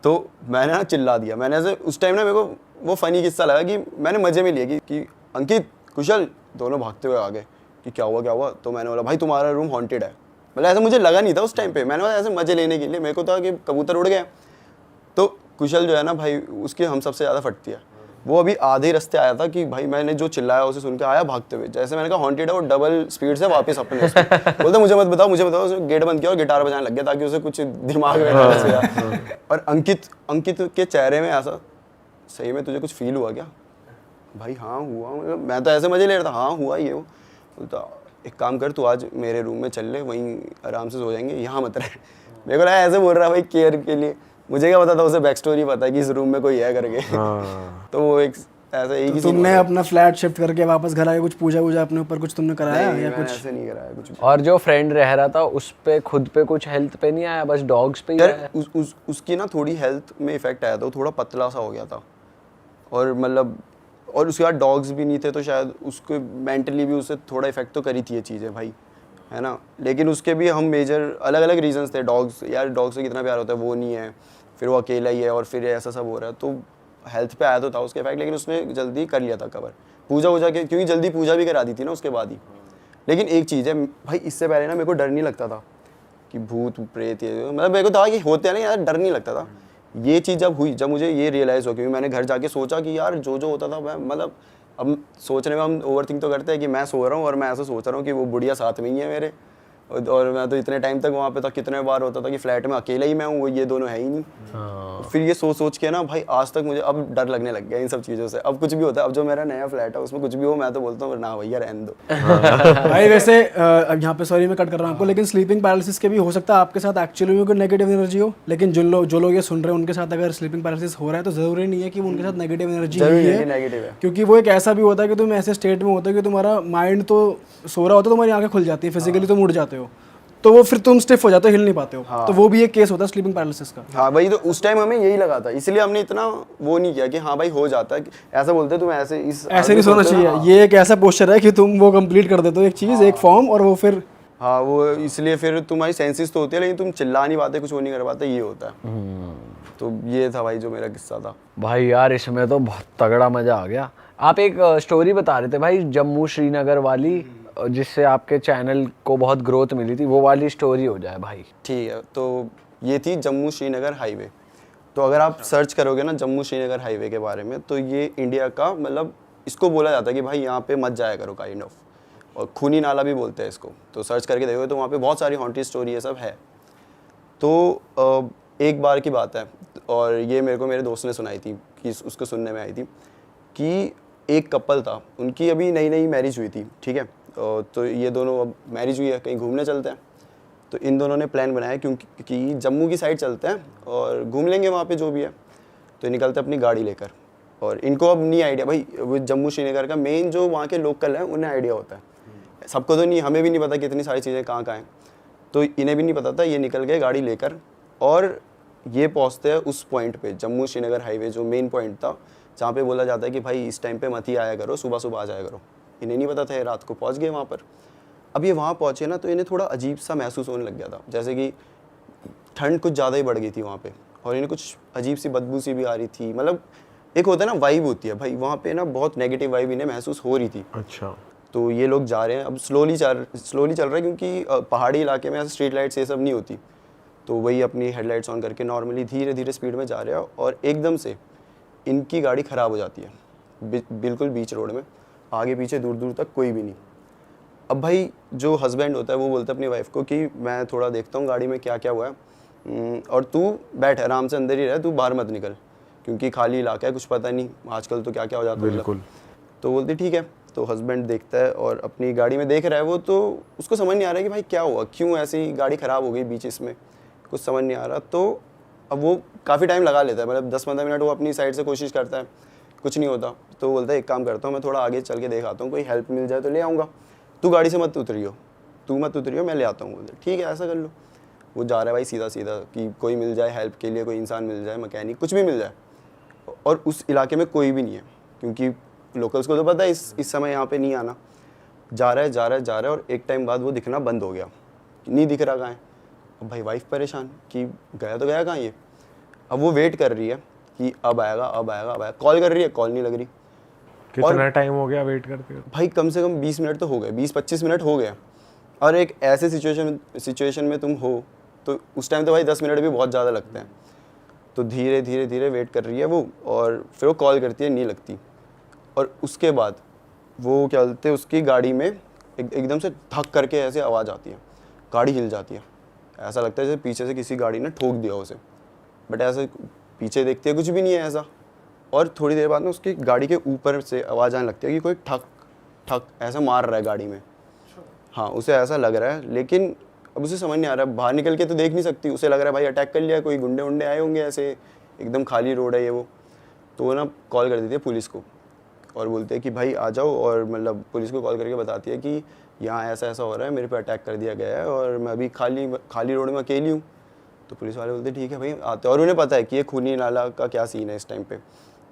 [SPEAKER 5] तो मैंने ना चिल्ला दिया। मैंने ऐसे उस टाइम ना मेरे को वो फ़नी किस्सा लगा कि मैंने मज़े में लिया कि अंकित कुशल दोनों भागते हुए आ गए कि क्या हुआ। तो मैंने बोला भाई तुम्हारा रूम हॉन्टेड है। मतलब ऐसा मुझे लगा नहीं था उस टाइम पे, मैंने बोला ऐसे मज़े लेने के लिए। मेरे को था कि कबूतर उड़ गया। तो कुशल जो है ना भाई, उसकी हम सबसे ज़्यादा फटती है। वो अभी आधे रास्ते आया था कि भाई मैंने जो चिल्लाया उसे सुन के आया भागते हुए। जैसे मैंने कहा हॉन्टेड है, वो डबल स्पीड से वापस अपने बोलते मुझे मत बताओ। उसने गेट बंद किया और गिटार बजाने लग गया ताकि उसे कुछ दिमाग में ना रहे। और अंकित के चेहरे में ऐसा, सही में तुझे कुछ फील हुआ क्या? भाई हाँ हुआ। मतलब मैं तो ऐसे मजे ले रहा था, हाँ हुआ ये वो। बोलता एक काम कर, तू आज मेरे रूम में चल ले, वहीं आराम से सो जाएंगे, यहाँ मत रहे। मेरे को लगा ऐसे बोल रहा भाई केयर के लिए। मुझे क्या पता था उसे बैक स्टोरी पता है कि इस रूम में कोई है करके। तो वो एक ऐसा एक ही
[SPEAKER 3] तुमने अपना फ्लैट शिफ्ट करके वापस घर आके कुछ पूजा वूजा अपने ऊपर कुछ तुमने कराया या कुछ?
[SPEAKER 5] ऐसे नहीं कराया कुछ भी।
[SPEAKER 4] और जो फ्रेंड रह रहा था उस पे खुद पे कुछ हेल्थ पे नहीं आया, बस डॉग्स पे ही आया?
[SPEAKER 5] यार उसकी ना थोड़ी हेल्थ में इफेक्ट आया था, वो थोड़ा पतला सा हो गया था, और मतलब और उसके बाद डॉग्स भी नहीं थे, तो शायद उसको मेंटली भी उससे थोड़ा इफेक्ट तो करी थी ये चीज़ें भाई, है ना। लेकिन उसके भी हम मेजर अलग अलग रीजंस थे। डॉग्स, यार डॉग से कितना प्यार होता है वो नहीं है, फिर वो अकेला ही है, और फिर ऐसा सब हो रहा है, तो हेल्थ पे आया तो था उसके इफेक्ट, लेकिन उसने जल्दी कर लिया था कवर पूजा वूजा के, क्योंकि जल्दी पूजा भी करा दी थी ना उसके बाद ही। लेकिन एक चीज़ है भाई, इससे पहले ना मेरे को डर नहीं लगता था कि भूत प्रेत ये, मतलब मेरे को था कि होते हैं ना यार, डर नहीं लगता था। ये चीज़ जब हुई, जब मुझे ये रियलाइज़ हो, क्योंकि मैंने घर जाके सोचा कि यार जो होता था मैं, मतलब अब सोचने में हम ओवरथिंक तो करते हैं कि मैं सो रहा हूँ और मैं ऐसा सोच रहा हूँ कि वो बुढ़िया साथ में ही है मेरे, और मैं तो इतने टाइम तक वहाँ पे था, कितने बार होता था कि फ्लैट में अकेला ही मैं हूँ, वो ये दोनों है ही नहीं। फिर ये सोच के ना भाई आज तक मुझे अब डर लगने लग गया इन सब चीज़ों से। अब कुछ भी होता है, अब जो मेरा नया फ्लैट है उसमें कुछ भी हो, मैं तो बोलता हूँ ना भैया रहने दो।
[SPEAKER 3] भाई वैसे अब यहाँ पे सॉरी मैं कट कर रहा हूँ आपको, लेकिन स्लीपिंग पैरालिसिस के भी हो सकता है आपके साथ एक्चुअली में कोई नेगेटिव एनर्जी हो, लेकिन जो लोग ये सुन रहे हैं उनके साथ अगर स्लीपिंग पैरालिसिस हो रहा है तो जरूरी नहीं है कि वो उनके साथ नेगेटिव एनर्जी ही है,
[SPEAKER 5] नेगेटिव है,
[SPEAKER 3] क्योंकि वो एक ऐसा भी होता है कि तुम ऐसे स्टेट में होते हो कि तुम्हारा माइंड तो सो रहा होता है, तुम्हारी आंखें खुल जाती है, फिजिकली तुम उठ जाते हो, तो वो फिर तुम स्टिफ हो जाते हो, हिल नहीं पाते हो। तो वो भी एक केस होता है स्लीपिंग पैरालिसिस का।
[SPEAKER 5] हाँ भाई, तो उस टाइम हमें यही लगा था, इसलिए हमने इतना वो नहीं किया कि हाँ भाई हो जाता है, ऐसा बोलते तुम ऐसे
[SPEAKER 3] ऐसे नहीं सोना चाहिए। ये एक ऐसा पोस्चर है कि तुम वो कंप्लीट कर देते हो एक चीज, एक फॉर्म, और वो फिर
[SPEAKER 5] हाँ वो इसलिए फिर तुम्हारी सेंसेस तो होती है, लेकिन तुम चिल्ला नहीं पाते, कुछ वो नहीं कर पाते, ये होता है। तो ये था भाई जो मेरा किस्सा था
[SPEAKER 4] भाई। यार इसमें तो बहुत तगड़ा मजा आ गया। आप एक स्टोरी बता रहे थे भाई जम्मू श्रीनगर वाली, जिससे आपके चैनल को बहुत ग्रोथ मिली थी, वो वाली स्टोरी हो जाए भाई।
[SPEAKER 5] ठीक है, तो ये थी जम्मू श्रीनगर हाईवे। तो अगर आप सर्च करोगे ना जम्मू श्रीनगर हाईवे के बारे में, तो ये इंडिया का, मतलब इसको बोला जाता है कि भाई यहाँ पे मत जाया करो काइंड ऑफ, और खूनी नाला भी बोलते हैं इसको। तो सर्च करके देखोगे तो वहाँ पे बहुत सारी हॉन्टेड स्टोरी ये सब है। तो एक बार की बात है, और ये मेरे को मेरे दोस्त ने सुनाई थी, कि उसको सुनने में आई थी कि एक कपल था, उनकी अभी नई नई मैरिज हुई थी, ठीक है। तो ये दोनों अब मैरिज हुई है, कहीं घूमने चलते हैं। तो इन दोनों ने प्लान बनाया क्योंकि जम्मू की साइड चलते हैं और घूम लेंगे वहाँ पे जो भी है। तो ये निकलते अपनी गाड़ी लेकर, और इनको अब नहीं आइडिया भाई, वो जम्मू श्रीनगर का मेन जो वहाँ के लोकल हैं उन्हें आइडिया होता है, सबको तो नहीं, हमें भी नहीं पता कितनी सारी चीज़ें कहाँ कहाँ हैं। तो इन्हें भी नहीं पता था, ये निकल गए गाड़ी लेकर, और ये पहुँचते हैं उस पॉइंट पे, जम्मू श्रीनगर हाईवे जो मेन पॉइंट था, जहाँ पे बोला जाता है कि भाई इस टाइम पे मत ही आया करो, सुबह सुबह आ जाया करो। इन्हें नहीं पता था, ये रात को पहुँच गए वहाँ पर। अब ये वहाँ पहुँचे ना, तो इन्हें थोड़ा अजीब सा महसूस होने लग गया था, जैसे कि ठंड कुछ ज़्यादा ही बढ़ गई थी वहाँ पे, और इन्हें कुछ अजीब सी बदबू सी भी आ रही थी। मतलब एक होता है ना वाइब होती है भाई, वहाँ पे ना बहुत नेगेटिव वाइब इन्हें महसूस हो रही थी।
[SPEAKER 2] अच्छा।
[SPEAKER 5] तो ये लोग जा रहे हैं, अब स्लोली चल रहा है, क्योंकि पहाड़ी इलाके में ऐसे स्ट्रीट लाइट्स ये सब नहीं होती। तो वही अपनी हेडलाइट्स ऑन करके नॉर्मली धीरे धीरे स्पीड में जा रहे हैं, और एकदम से इनकी गाड़ी ख़राब हो जाती है बिल्कुल बीच रोड में, आगे पीछे दूर दूर तक कोई भी नहीं। अब भाई जो हस्बैंड होता है वो बोलता है अपनी वाइफ को कि मैं थोड़ा देखता हूँ गाड़ी में क्या क्या हुआ है, और तू बैठ आराम से अंदर ही रह, तू बाहर मत निकल, क्योंकि खाली इलाका है, कुछ पता नहीं आजकल तो क्या क्या हो जाता है।
[SPEAKER 2] बिल्कुल।
[SPEAKER 5] तो बोलती ठीक है। तो हस्बैंड देखता है और अपनी गाड़ी में देख रहा है वो, तो उसको समझ नहीं आ रहा है कि भाई क्या हुआ, क्यों ऐसी गाड़ी ख़राब हो गई बीच इसमें, कुछ समझ नहीं आ रहा। तो अब वो काफ़ी टाइम लगा लेता है, मतलब 10-15 मिनट वो अपनी साइड से कोशिश करता है, कुछ नहीं होता। तो बोलता है एक काम करता हूँ, मैं थोड़ा आगे चल के देख आता हूँ, कोई हेल्प मिल जाए तो ले आऊँगा, तू गाड़ी से मत उतरियो, मैं ले आता हूँ। बोलते ठीक है ऐसा कर लो। वो जा रहा है भाई सीधा सीधा कि कोई मिल जाए हेल्प के लिए, कोई इंसान मिल जाए, मैकेनिक कुछ भी मिल जाए। और उस इलाके में कोई भी नहीं है, क्योंकि लोकल्स को तो पता है इस समय यहाँ पे नहीं आना। जा रहा है, और एक टाइम बाद वो दिखना बंद हो गया, नहीं दिख रहा कहाँ है। अब भाई वाइफ परेशान कि गया तो गया कहाँ ये। अब वो वेट कर रही है कि अब आएगा, कॉल कर रही है, कॉल नहीं लग रही।
[SPEAKER 2] कितना टाइम हो गया वेट करते हुए?
[SPEAKER 5] भाई कम से कम 20 मिनट तो हो गए, 20-25 मिनट हो गए। और एक ऐसे सिचुएशन में तुम हो, तो उस टाइम तो भाई 10 मिनट भी बहुत ज़्यादा लगते हैं। तो धीरे धीरे वेट कर रही है वो, और फिर वो कॉल करती है, नहीं लगती। और उसके बाद वो क्या बोलते हैं, उसकी गाड़ी में एकदम से धक करके ऐसे आवाज़ आती है, गाड़ी हिल जाती है, ऐसा लगता है जैसे पीछे से किसी गाड़ी ने ठोक दिया उसे। बट ऐसे पीछे देखते हैं कुछ भी नहीं है ऐसा। और थोड़ी देर बाद ना उसकी गाड़ी के ऊपर से आवाज़ आने लगती है कि कोई ठक ठक ऐसा मार रहा है गाड़ी में। हाँ उसे ऐसा लग रहा है, लेकिन अब उसे समझ नहीं आ रहा है, बाहर निकल के तो देख नहीं सकती। उसे लग रहा है भाई अटैक कर लिया, कोई गुंडे आए होंगे, ऐसे एकदम खाली रोड है ये वो। तो वो ना कॉल कर देती है पुलिस को। और बोलते हैं कि भाई आ जाओ, और मतलब पुलिस को कॉल करके बताती है कि यहाँ ऐसा ऐसा हो रहा है, मेरे पे अटैक कर दिया गया है और मैं अभी खाली रोड में अकेली हूँ। तो पुलिस वाले बोलते ठीक है भाई आते हैं, और उन्हें पता है कि ये खूनी नाला का क्या सीन है इस टाइम पे,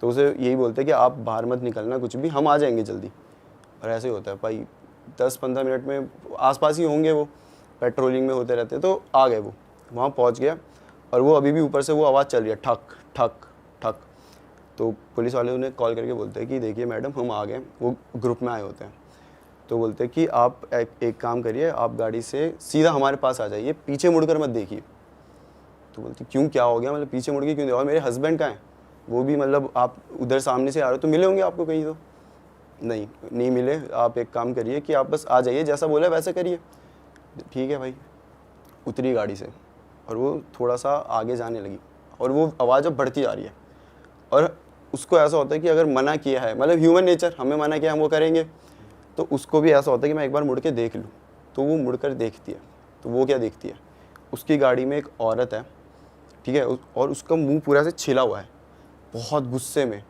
[SPEAKER 5] तो उसे यही बोलते हैं कि आप बाहर मत निकलना कुछ भी, हम आ जाएंगे जल्दी। और ऐसे ही होता है भाई, 10-15 मिनट में आसपास ही होंगे, वो पेट्रोलिंग में होते रहते हैं। तो आ गए, वो वहाँ पहुँच गया, और वो अभी भी ऊपर से वो आवाज़ चल रही है, ठक ठक ठक। तो पुलिस वाले उन्हें कॉल करके बोलते हैं कि देखिए मैडम हम आ गए, वो ग्रुप में आए होते हैं। तो बोलते हैं कि आप एक काम करिए, आप गाड़ी से सीधा हमारे पास आ जाइए, पीछे मुड़कर मत देखिए। तो बोलते क्यों, क्या हो गया, मतलब पीछे मुड़ के क्यों, और मेरे हस्बैंड कहाँ हैं, वो भी मतलब आप उधर सामने से आ रहे हो तो मिले होंगे आपको कहीं, तो नहीं मिले। आप एक काम करिए कि आप बस आ जाइए, जैसा बोला वैसा करिए। ठीक है भाई, उतरी गाड़ी से और वो थोड़ा सा आगे जाने लगी, और वो आवाज़ अब बढ़ती जा रही है, और उसको ऐसा होता है कि अगर मना किया है, मतलब ह्यूमन नेचर, हमें मना किया हम वो करेंगे, तो उसको भी ऐसा होता है कि मैं एक बार मुड़ के देख लूँ। तो वो मुड़कर देखती है, तो वो क्या देखती है, उसकी गाड़ी में एक औरत है, ठीक है, और उसका मुंह पूरा से छिला हुआ है, बहुत गुस्से में,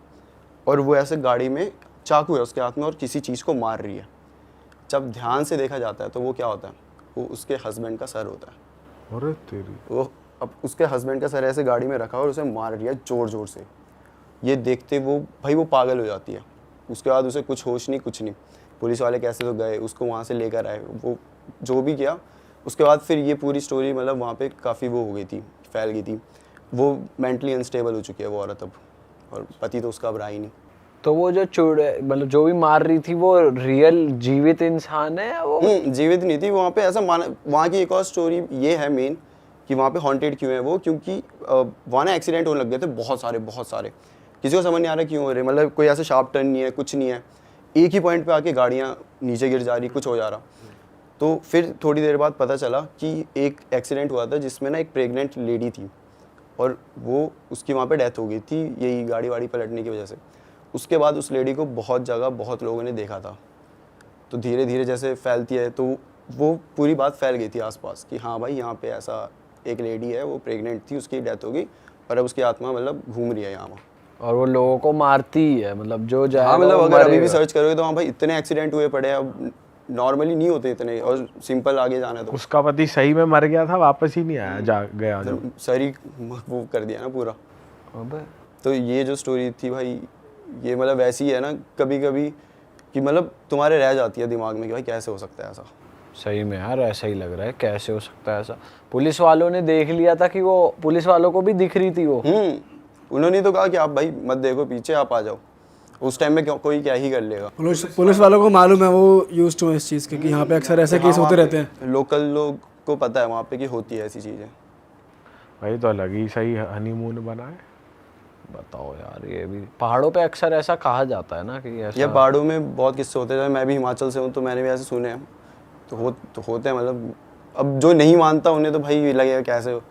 [SPEAKER 5] और वो ऐसे गाड़ी में चाकू है उसके हाथ में और किसी चीज़ को मार रही है। जब ध्यान से देखा जाता है तो वो क्या होता है, वो उसके हस्बैंड का सर होता है।
[SPEAKER 2] अरे तेरी,
[SPEAKER 5] वो अब उसके हस्बैंड का सर ऐसे गाड़ी में रखा और उसे मार रही है ज़ोर ज़ोर से। ये देखते वो भाई वो पागल हो जाती है। उसके बाद उसे कुछ होश नहीं, कुछ नहीं। पुलिस वाले कैसे तो गए, उसको वहाँ से लेकर आए, वो जो भी किया। उसके बाद फिर ये पूरी स्टोरी मतलब वहाँ पे काफ़ी वो हो गई थी, फैल गई थी। वो मेंटली अनस्टेबल हो चुकी है वो औरत अब, और पति तो उसका अब रहा ही नहीं।
[SPEAKER 4] तो वो जो मतलब जो भी मार रही थी वो रियल जीवित इंसान है या वो?
[SPEAKER 5] जीवित नहीं थी। वहाँ पे ऐसा माना, वहाँ की एक और स्टोरी ये है मेन कि वहाँ पे हॉन्टेड क्यों है वो, क्योंकि वहाँ ना एक्सीडेंट होने लग गए थे बहुत सारे। किसी को समझ नहीं आ रहा क्यों हो रहे, मतलब कोई ऐसे शार्प टर्न नहीं है, कुछ नहीं है, एक ही पॉइंट पे आके गाड़ियाँ नीचे गिर जा रही, कुछ हो जा रहा। तो फिर थोड़ी देर बाद पता चला कि एक एक्सीडेंट हुआ था जिसमें ना एक प्रेग्नेंट लेडी थी, और वो उसकी वहाँ पे डेथ हो गई थी यही गाड़ी वाड़ी पलटने की वजह से। उसके बाद उस लेडी को बहुत जगह बहुत लोगों ने देखा था। तो धीरे धीरे जैसे फैलती है तो वो पूरी बात फैल गई थी आसपास कि हाँ भाई यहाँ पे ऐसा एक लेडी है, वो प्रेग्नेंट थी, उसकी डेथ हो गई, और अब उसकी आत्मा मतलब घूम रही है यहाँ।
[SPEAKER 4] और वो लोगों को मारती ही है, मतलब जो जाएगा
[SPEAKER 5] हाँ, मतलब
[SPEAKER 4] वो
[SPEAKER 5] अगर अभी भी
[SPEAKER 4] मरेगा।
[SPEAKER 5] सर्च करोगे तो हाँ भाई इतने एक्सीडेंट हुए पड़े हैं, अब नॉर्मली नहीं होते इतने, और सिंपल आगे जाना तो
[SPEAKER 2] उसका पति सही में मर गया था, वापस ही नहीं आया, जा गया जो।
[SPEAKER 5] सारी वो कर दिया ना पूरा।
[SPEAKER 4] अबे
[SPEAKER 5] तो ये जो स्टोरी थी भाई, ये मतलब वैसी है ना कभी कभी कि मतलब तुम्हारे रह जाती है दिमाग में कि भाई कैसे हो सकता है ऐसा।
[SPEAKER 4] सही में यार ऐसा ही लग रहा है, कैसे हो सकता है ऐसा। पुलिस वालों ने देख लिया था कि वो, पुलिस वालों को भी दिख रही थी वो।
[SPEAKER 5] उन्होंने तो कहा कि आप भाई मत देखो पीछे, आप आ जाओ। उस टाइम में कोई क्या ही कर लेगा।
[SPEAKER 3] पुलिस वालों को मालूम है, वो यूज्ड टू इस चीज़ के कि यहाँ पे अक्सर ऐसे केस होते रहते हैं।
[SPEAKER 5] लोकल लोग को पता है वहाँ पे कि होती है ऐसी चीज़ें।
[SPEAKER 2] भाई तो अलग ही सही हनीमून बना है।
[SPEAKER 4] बताओ यार, ये भी पहाड़ों पे अक्सर ऐसा कहा जाता है ना कि ऐसा।
[SPEAKER 5] या पहाड़ों में बहुत किस्से होते हैं, मैं भी हिमाचल से हूँ तो मैंने भी ऐसे सुने हैं। तो होते हैं, मतलब अब जो नहीं मानता उन्हें तो भाई लगेगा कैसे हो,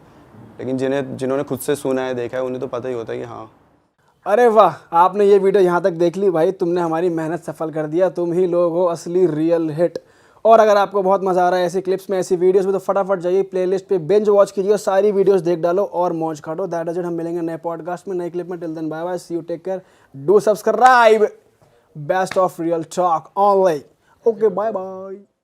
[SPEAKER 5] लेकिन जिन्होंने खुद से सुना है, देखा है, उन्हें तो पता ही होता है कि हाँ।
[SPEAKER 3] अरे वाह, आपने ये वीडियो यहाँ तक देख ली भाई, तुमने हमारी मेहनत सफल कर दिया। तुम ही लोग हो असली रियल हिट। और अगर आपको बहुत मज़ा आ रहा है ऐसी क्लिप्स में, ऐसी वीडियोस में, तो फटाफट जाइए प्लेलिस्ट पे बिंज वॉच कीजिए, सारी वीडियोस देख डालो और मौज काटो। That is it. हम मिलेंगे नए पॉडकास्ट में, नई क्लिप में। Till then bye bye, see you, take care, do subscribe. Best of real talk online. Okay, bye bye.